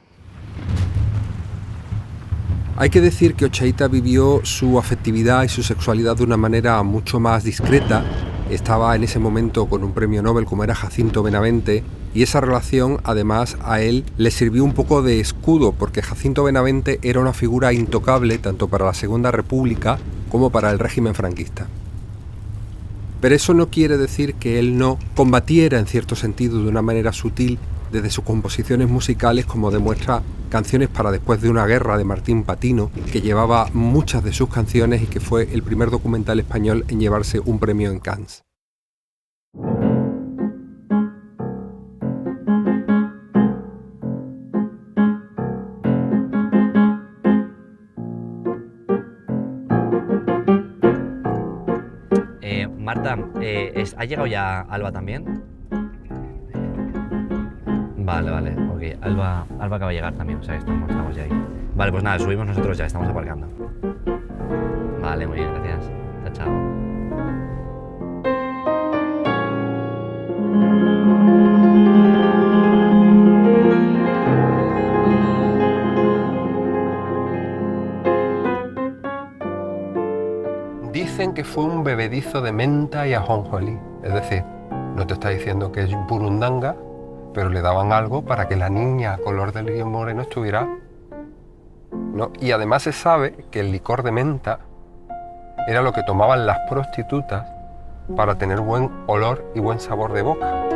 Hay que decir que Ochaíta vivió su afectividad y su sexualidad de una manera mucho más discreta. Estaba en ese momento con un premio Nobel como era Jacinto Benavente y esa relación además a él le sirvió un poco de escudo porque Jacinto Benavente era una figura intocable tanto para la Segunda República como para el régimen franquista. Pero eso no quiere decir que él no combatiera en cierto sentido de una manera sutil desde sus composiciones musicales, como demuestra Canciones para después de una guerra de Martín Patino, que llevaba muchas de sus canciones y que fue el primer documental español en llevarse un premio en Cannes. Marta, ¿ha llegado ya Alba también? Vale, ok. Alba acaba de llegar también, o sea, estamos ya ahí. Vale, pues nada, subimos nosotros ya, estamos aparcando. Vale, muy bien, gracias. Chao. Dicen que fue un bebedizo de menta y ajonjolí, es decir, no te está diciendo que es burundanga, pero le daban algo para que la niña color de lirio moreno estuviera, ¿no? Y además se sabe que el licor de menta era lo que tomaban las prostitutas para tener buen olor y buen sabor de boca.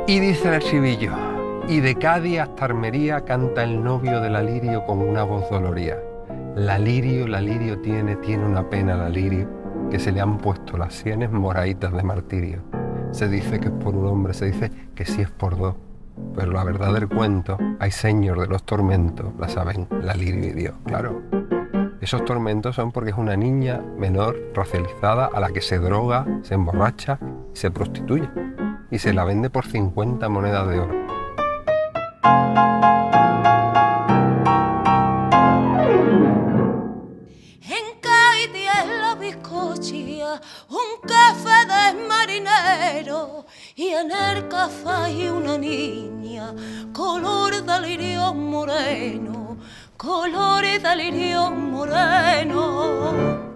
Y dice el estribillo: y de Cádiz hasta Armería canta el novio de la lirio con una voz doloría. La lirio tiene una pena la lirio, que se le han puesto las sienes moraditas de martirio. Se dice que es por un hombre, se dice que sí es por dos, pero la verdad del cuento, hay señor de los tormentos, la saben la lirio y Dios, claro. Esos tormentos son porque es una niña menor, racializada, a la que se droga, se emborracha, se prostituye y se la vende por 50 monedas de oro. En Cádiz en la bizcochía un café de marinero y en el café hay una niña color de lirio moreno, color de lirio moreno.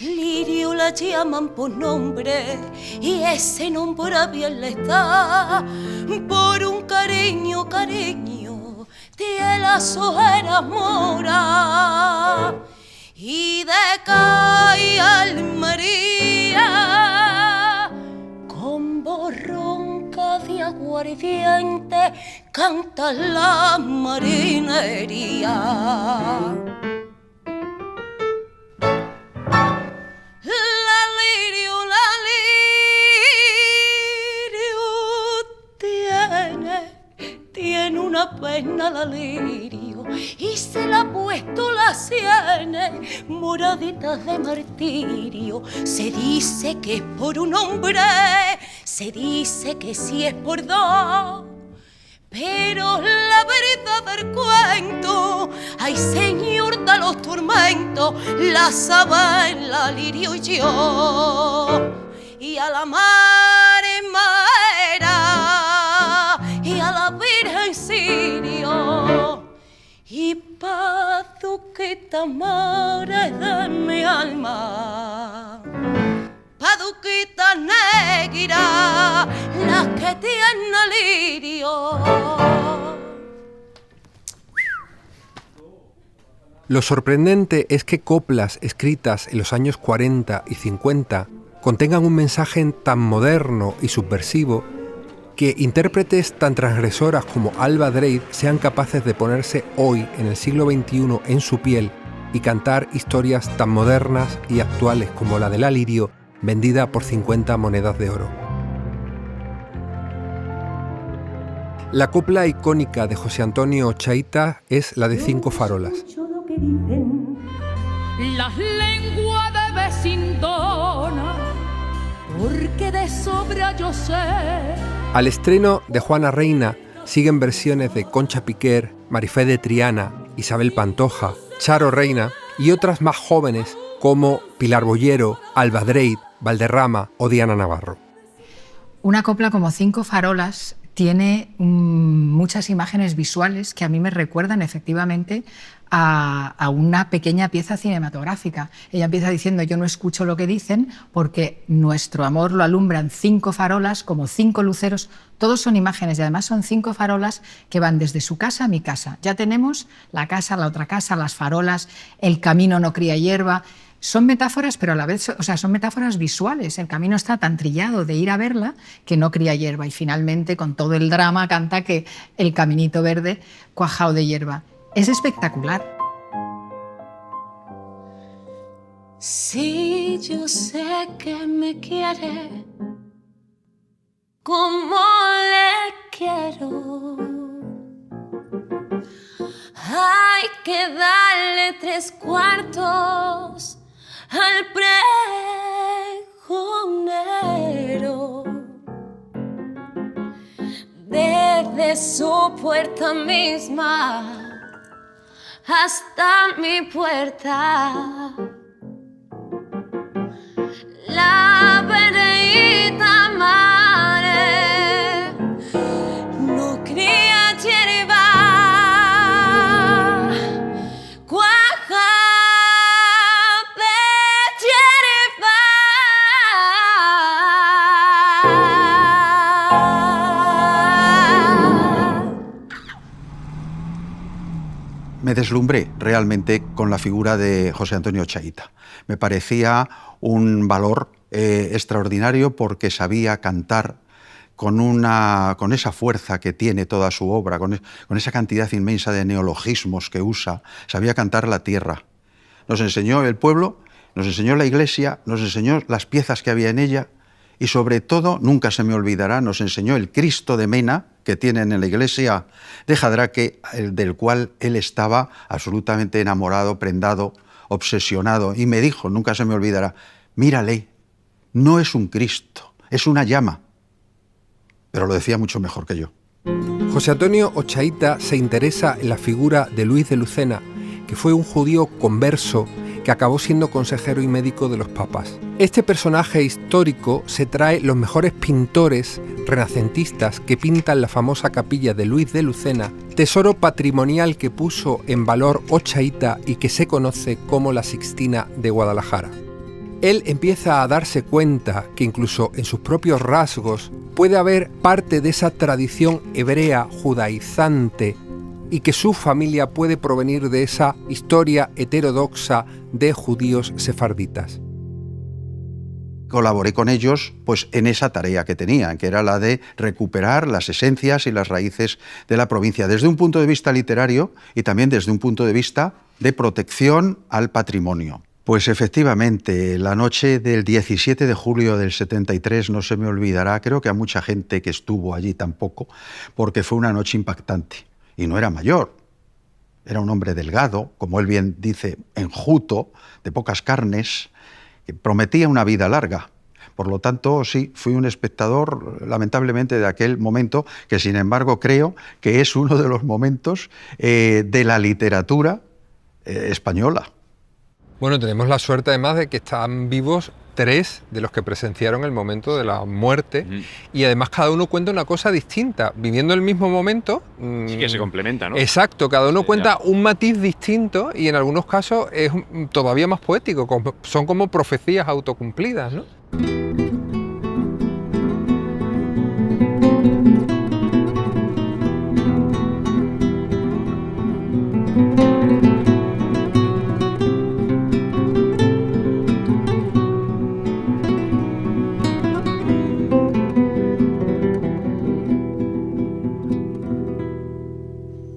Lirio la llaman por nombre y ese nombre bien le da por un cariño tiene las ojeras moras y de cae Almería con voz ronca de aguardiente canta la marinería. Tiene una pena la lirio y se la ha puesto las sienes moraditas de martirio. Se dice que es por un hombre, se dice que sí es por dos, pero la verdad del cuento, ay señor de los tormentos, la saben la lirio y yo. Y a la marinera y a la Virgen Sirio y Paduquita madre de mi alma, Paduquita negra, la que tiene lirio. Lo sorprendente es que coplas escritas en los años 40 y 50 contengan un mensaje tan moderno y subversivo que intérpretes tan transgresoras como Alba Dreid sean capaces de ponerse hoy, en el siglo XXI, en su piel y cantar historias tan modernas y actuales como la de la lirio, vendida por 50 monedas de oro. La copla icónica de José Antonio Ochaíta es la de Cinco farolas. Las lenguas de vecindona, porque de sobra yo sé. Al estreno de Juana Reina siguen versiones de Concha Piquer, Marifé de Triana, Isabel Pantoja, Charo Reina y otras más jóvenes como Pilar Boyero, Alba Dreid, Valderrama o Diana Navarro. Una copla como Cinco farolas tiene muchas imágenes visuales que a mí me recuerdan efectivamente a una pequeña pieza cinematográfica. Ella empieza diciendo: yo no escucho lo que dicen porque nuestro amor lo alumbran 5 farolas como 5 luceros. Todos son imágenes y además son 5 farolas que van desde su casa a mi casa. Ya tenemos la casa, la otra casa, las farolas, el camino no cría hierba. Son metáforas, pero a la vez, o sea, son metáforas visuales. El camino está tan trillado de ir a verla que no cría hierba. Y finalmente, con todo el drama, canta que el caminito verde cuajao de hierba. Es espectacular. Si yo sé que me quiere como le quiero, hay que darle 3/4 al pregonero. Desde su puerta misma hasta mi puerta, la veredita mare no cría hierba, cuaja de hierba. Me deslumbré realmente con la figura de José Antonio Ochaíta. Me parecía un valor extraordinario porque sabía cantar con esa fuerza que tiene toda su obra, con esa cantidad inmensa de neologismos que usa. Sabía cantar la tierra. Nos enseñó el pueblo, nos enseñó la iglesia, nos enseñó las piezas que había en ella y sobre todo, nunca se me olvidará, nos enseñó el Cristo de Mena que tienen en la iglesia de Jadraque, del cual él estaba absolutamente enamorado, prendado, obsesionado, y me dijo, nunca se me olvidará: mírale, no es un Cristo, es una llama. Pero lo decía mucho mejor que yo. José Antonio Ochaíta se interesa en la figura de Luis de Lucena, que fue un judío converso que acabó siendo consejero y médico de los papas. Este personaje histórico se trae los mejores pintores renacentistas que pintan la famosa capilla de Luis de Lucena, tesoro patrimonial que puso en valor Ochaíta y que se conoce como la Sixtina de Guadalajara. Él empieza a darse cuenta que incluso en sus propios rasgos puede haber parte de esa tradición hebrea judaizante y que su familia puede provenir de esa historia heterodoxa de judíos sefarditas. Colaboré con ellos pues, en esa tarea que tenían, que era la de recuperar las esencias y las raíces de la provincia, desde un punto de vista literario y también desde un punto de vista de protección al patrimonio. Pues efectivamente, la noche del 17 de julio del 73 no se me olvidará, creo que a mucha gente que estuvo allí tampoco, porque fue una noche impactante. Y no era mayor, era un hombre delgado, como él bien dice, enjuto, de pocas carnes, que prometía una vida larga. Por lo tanto, sí, fui un espectador, lamentablemente, de aquel momento, que sin embargo creo que es uno de los momentos de la literatura española. Bueno, tenemos la suerte además de que están vivos 3 de los que presenciaron el momento de la muerte y además cada uno cuenta una cosa distinta, viviendo el mismo momento. Sí que se complementa, ¿no? Exacto, cada uno cuenta un matiz distinto y en algunos casos es todavía más poético, son como profecías autocumplidas, ¿no?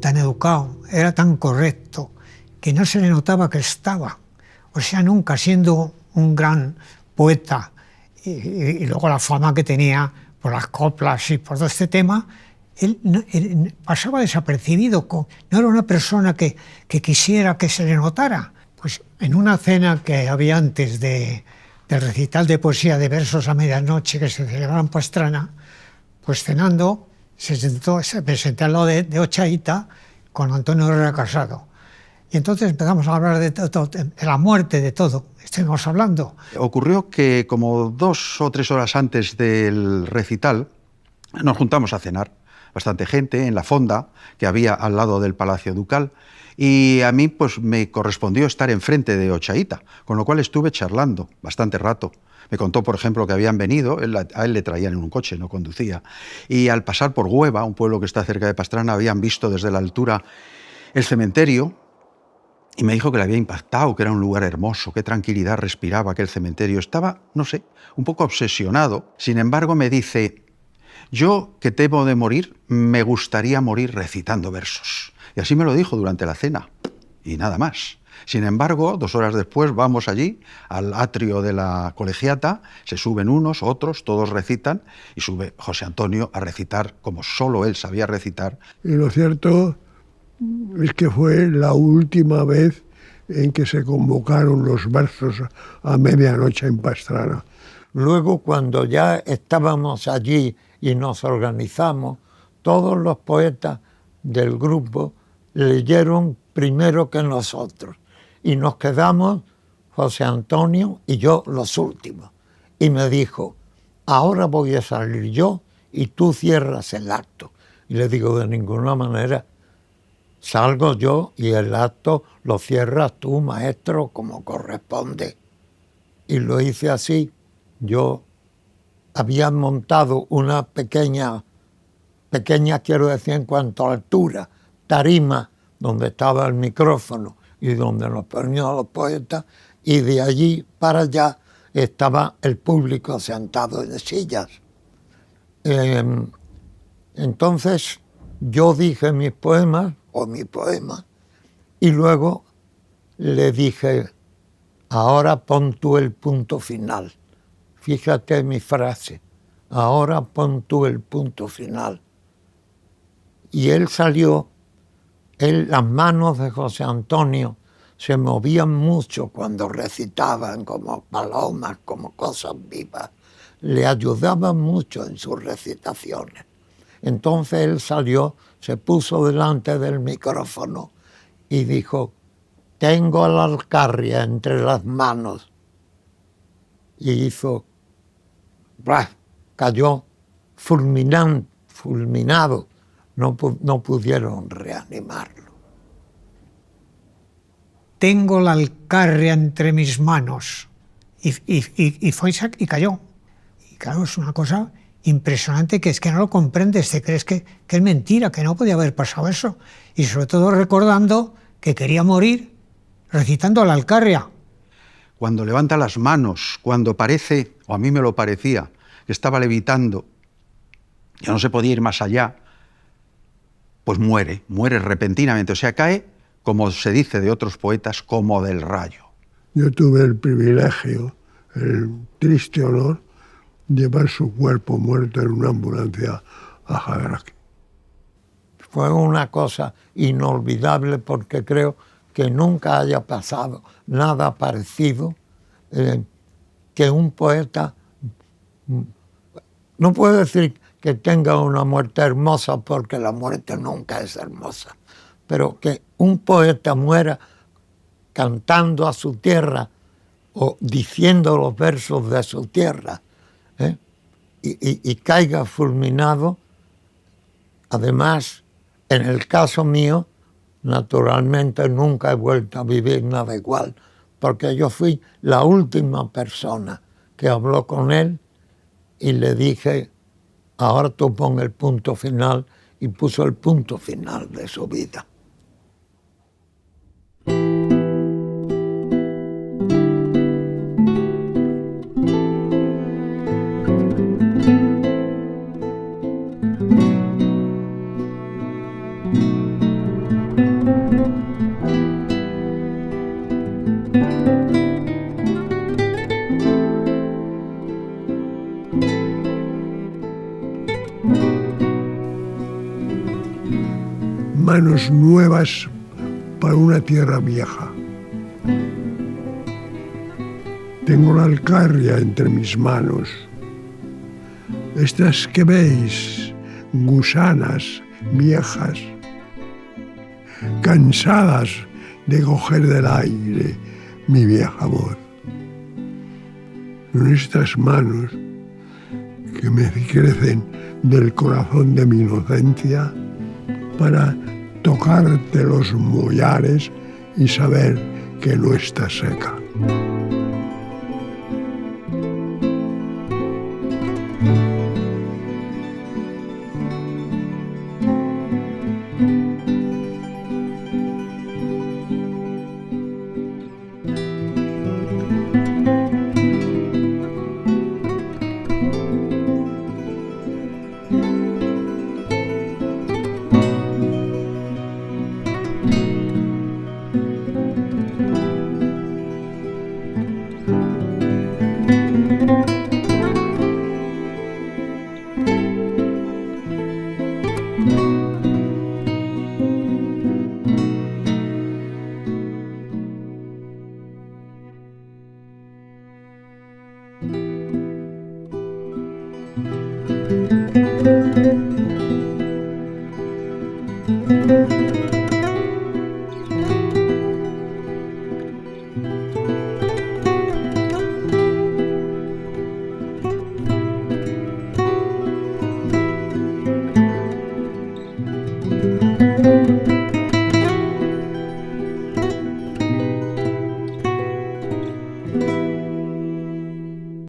Tan educado, era tan correcto, que no se le notaba que estaba. O sea, nunca siendo un gran poeta y luego la fama que tenía por las coplas y por todo este tema, él pasaba desapercibido. No era una persona que quisiera que se le notara. Pues en una cena que había antes del recital de poesía de versos a medianoche que se celebraba en Pastrana, pues cenando, me senté al lado de Ochaíta con Antonio Herrera Casado. Y entonces empezamos a hablar de la muerte, de todo. Estuvimos hablando. Ocurrió que como 2 o 3 horas antes del recital nos juntamos a cenar. Bastante gente en la fonda que había al lado del Palacio Ducal. Y a mí pues me correspondió estar enfrente de Ochaíta, con lo cual estuve charlando bastante rato. Me contó, por ejemplo, que habían venido, a él le traían en un coche, no conducía, y al pasar por Hueva, un pueblo que está cerca de Pastrana, habían visto desde la altura el cementerio, y me dijo que le había impactado, que era un lugar hermoso, qué tranquilidad respiraba aquel cementerio. Estaba, no sé, un poco obsesionado. Sin embargo, me dice, yo que temo de morir, me gustaría morir recitando versos. Y así me lo dijo durante la cena, y nada más. Sin embargo, 2 horas después vamos allí, al atrio de la colegiata, se suben unos, otros, todos recitan, y sube José Antonio a recitar como solo él sabía recitar. Y lo cierto es que fue la última vez en que se convocaron los versos a medianoche en Pastrana. Luego, cuando ya estábamos allí y nos organizamos, todos los poetas del grupo leyeron primero que nosotros. Y nos quedamos, José Antonio y yo, los últimos. Y me dijo, ahora voy a salir yo y tú cierras el acto. Y le digo, de ninguna manera, salgo yo y el acto lo cierras tú, maestro, como corresponde. Y lo hice así. Yo había montado una pequeña quiero decir en cuanto a altura, tarima, donde estaba el micrófono y donde nos ponían los poetas, y de allí para allá estaba el público sentado en sillas. Entonces yo dije mis poemas, o mi poema, y luego le dije, ahora pon tú el punto final. Fíjate mi frase, ahora pon tú el punto final. Y él salió. Las manos de José Antonio se movían mucho cuando recitaban, como palomas, como cosas vivas. Le ayudaban mucho en sus recitaciones. Entonces él salió, se puso delante del micrófono y dijo, tengo la alcarria entre las manos. Y hizo, cayó fulminado. No pudieron reanimarlo. Tengo la alcarria entre mis manos. Y cayó. Y claro, es una cosa impresionante, que es que no lo comprendes, te crees que es mentira, que no podía haber pasado eso. Y sobre todo recordando que quería morir recitando la Alcarria. Cuando levanta las manos, cuando parece, o a mí me lo parecía, que estaba levitando, ya no se podía ir más allá, pues muere repentinamente. O sea, cae, como se dice de otros poetas, como del rayo. Yo tuve el privilegio, el triste honor, de llevar su cuerpo muerto en una ambulancia a Jadraque. Fue una cosa inolvidable porque creo que nunca haya pasado nada parecido, que un poeta, no puedo decir que tenga una muerte hermosa porque la muerte nunca es hermosa, pero que un poeta muera cantando a su tierra o diciendo los versos de su tierra, y caiga fulminado. Además, en el caso mío, naturalmente nunca he vuelto a vivir nada igual, porque yo fui la última persona que habló con él y le dije, ahora tú pon el punto final, y puso el punto final de su vida. Manos nuevas para una tierra vieja. Tengo la Alcarria entre mis manos. Estas que veis, gusanas viejas, cansadas de coger del aire mi vieja voz. En estas manos que me crecen del corazón de mi inocencia para tocarte los mollares y saber que no estás seca.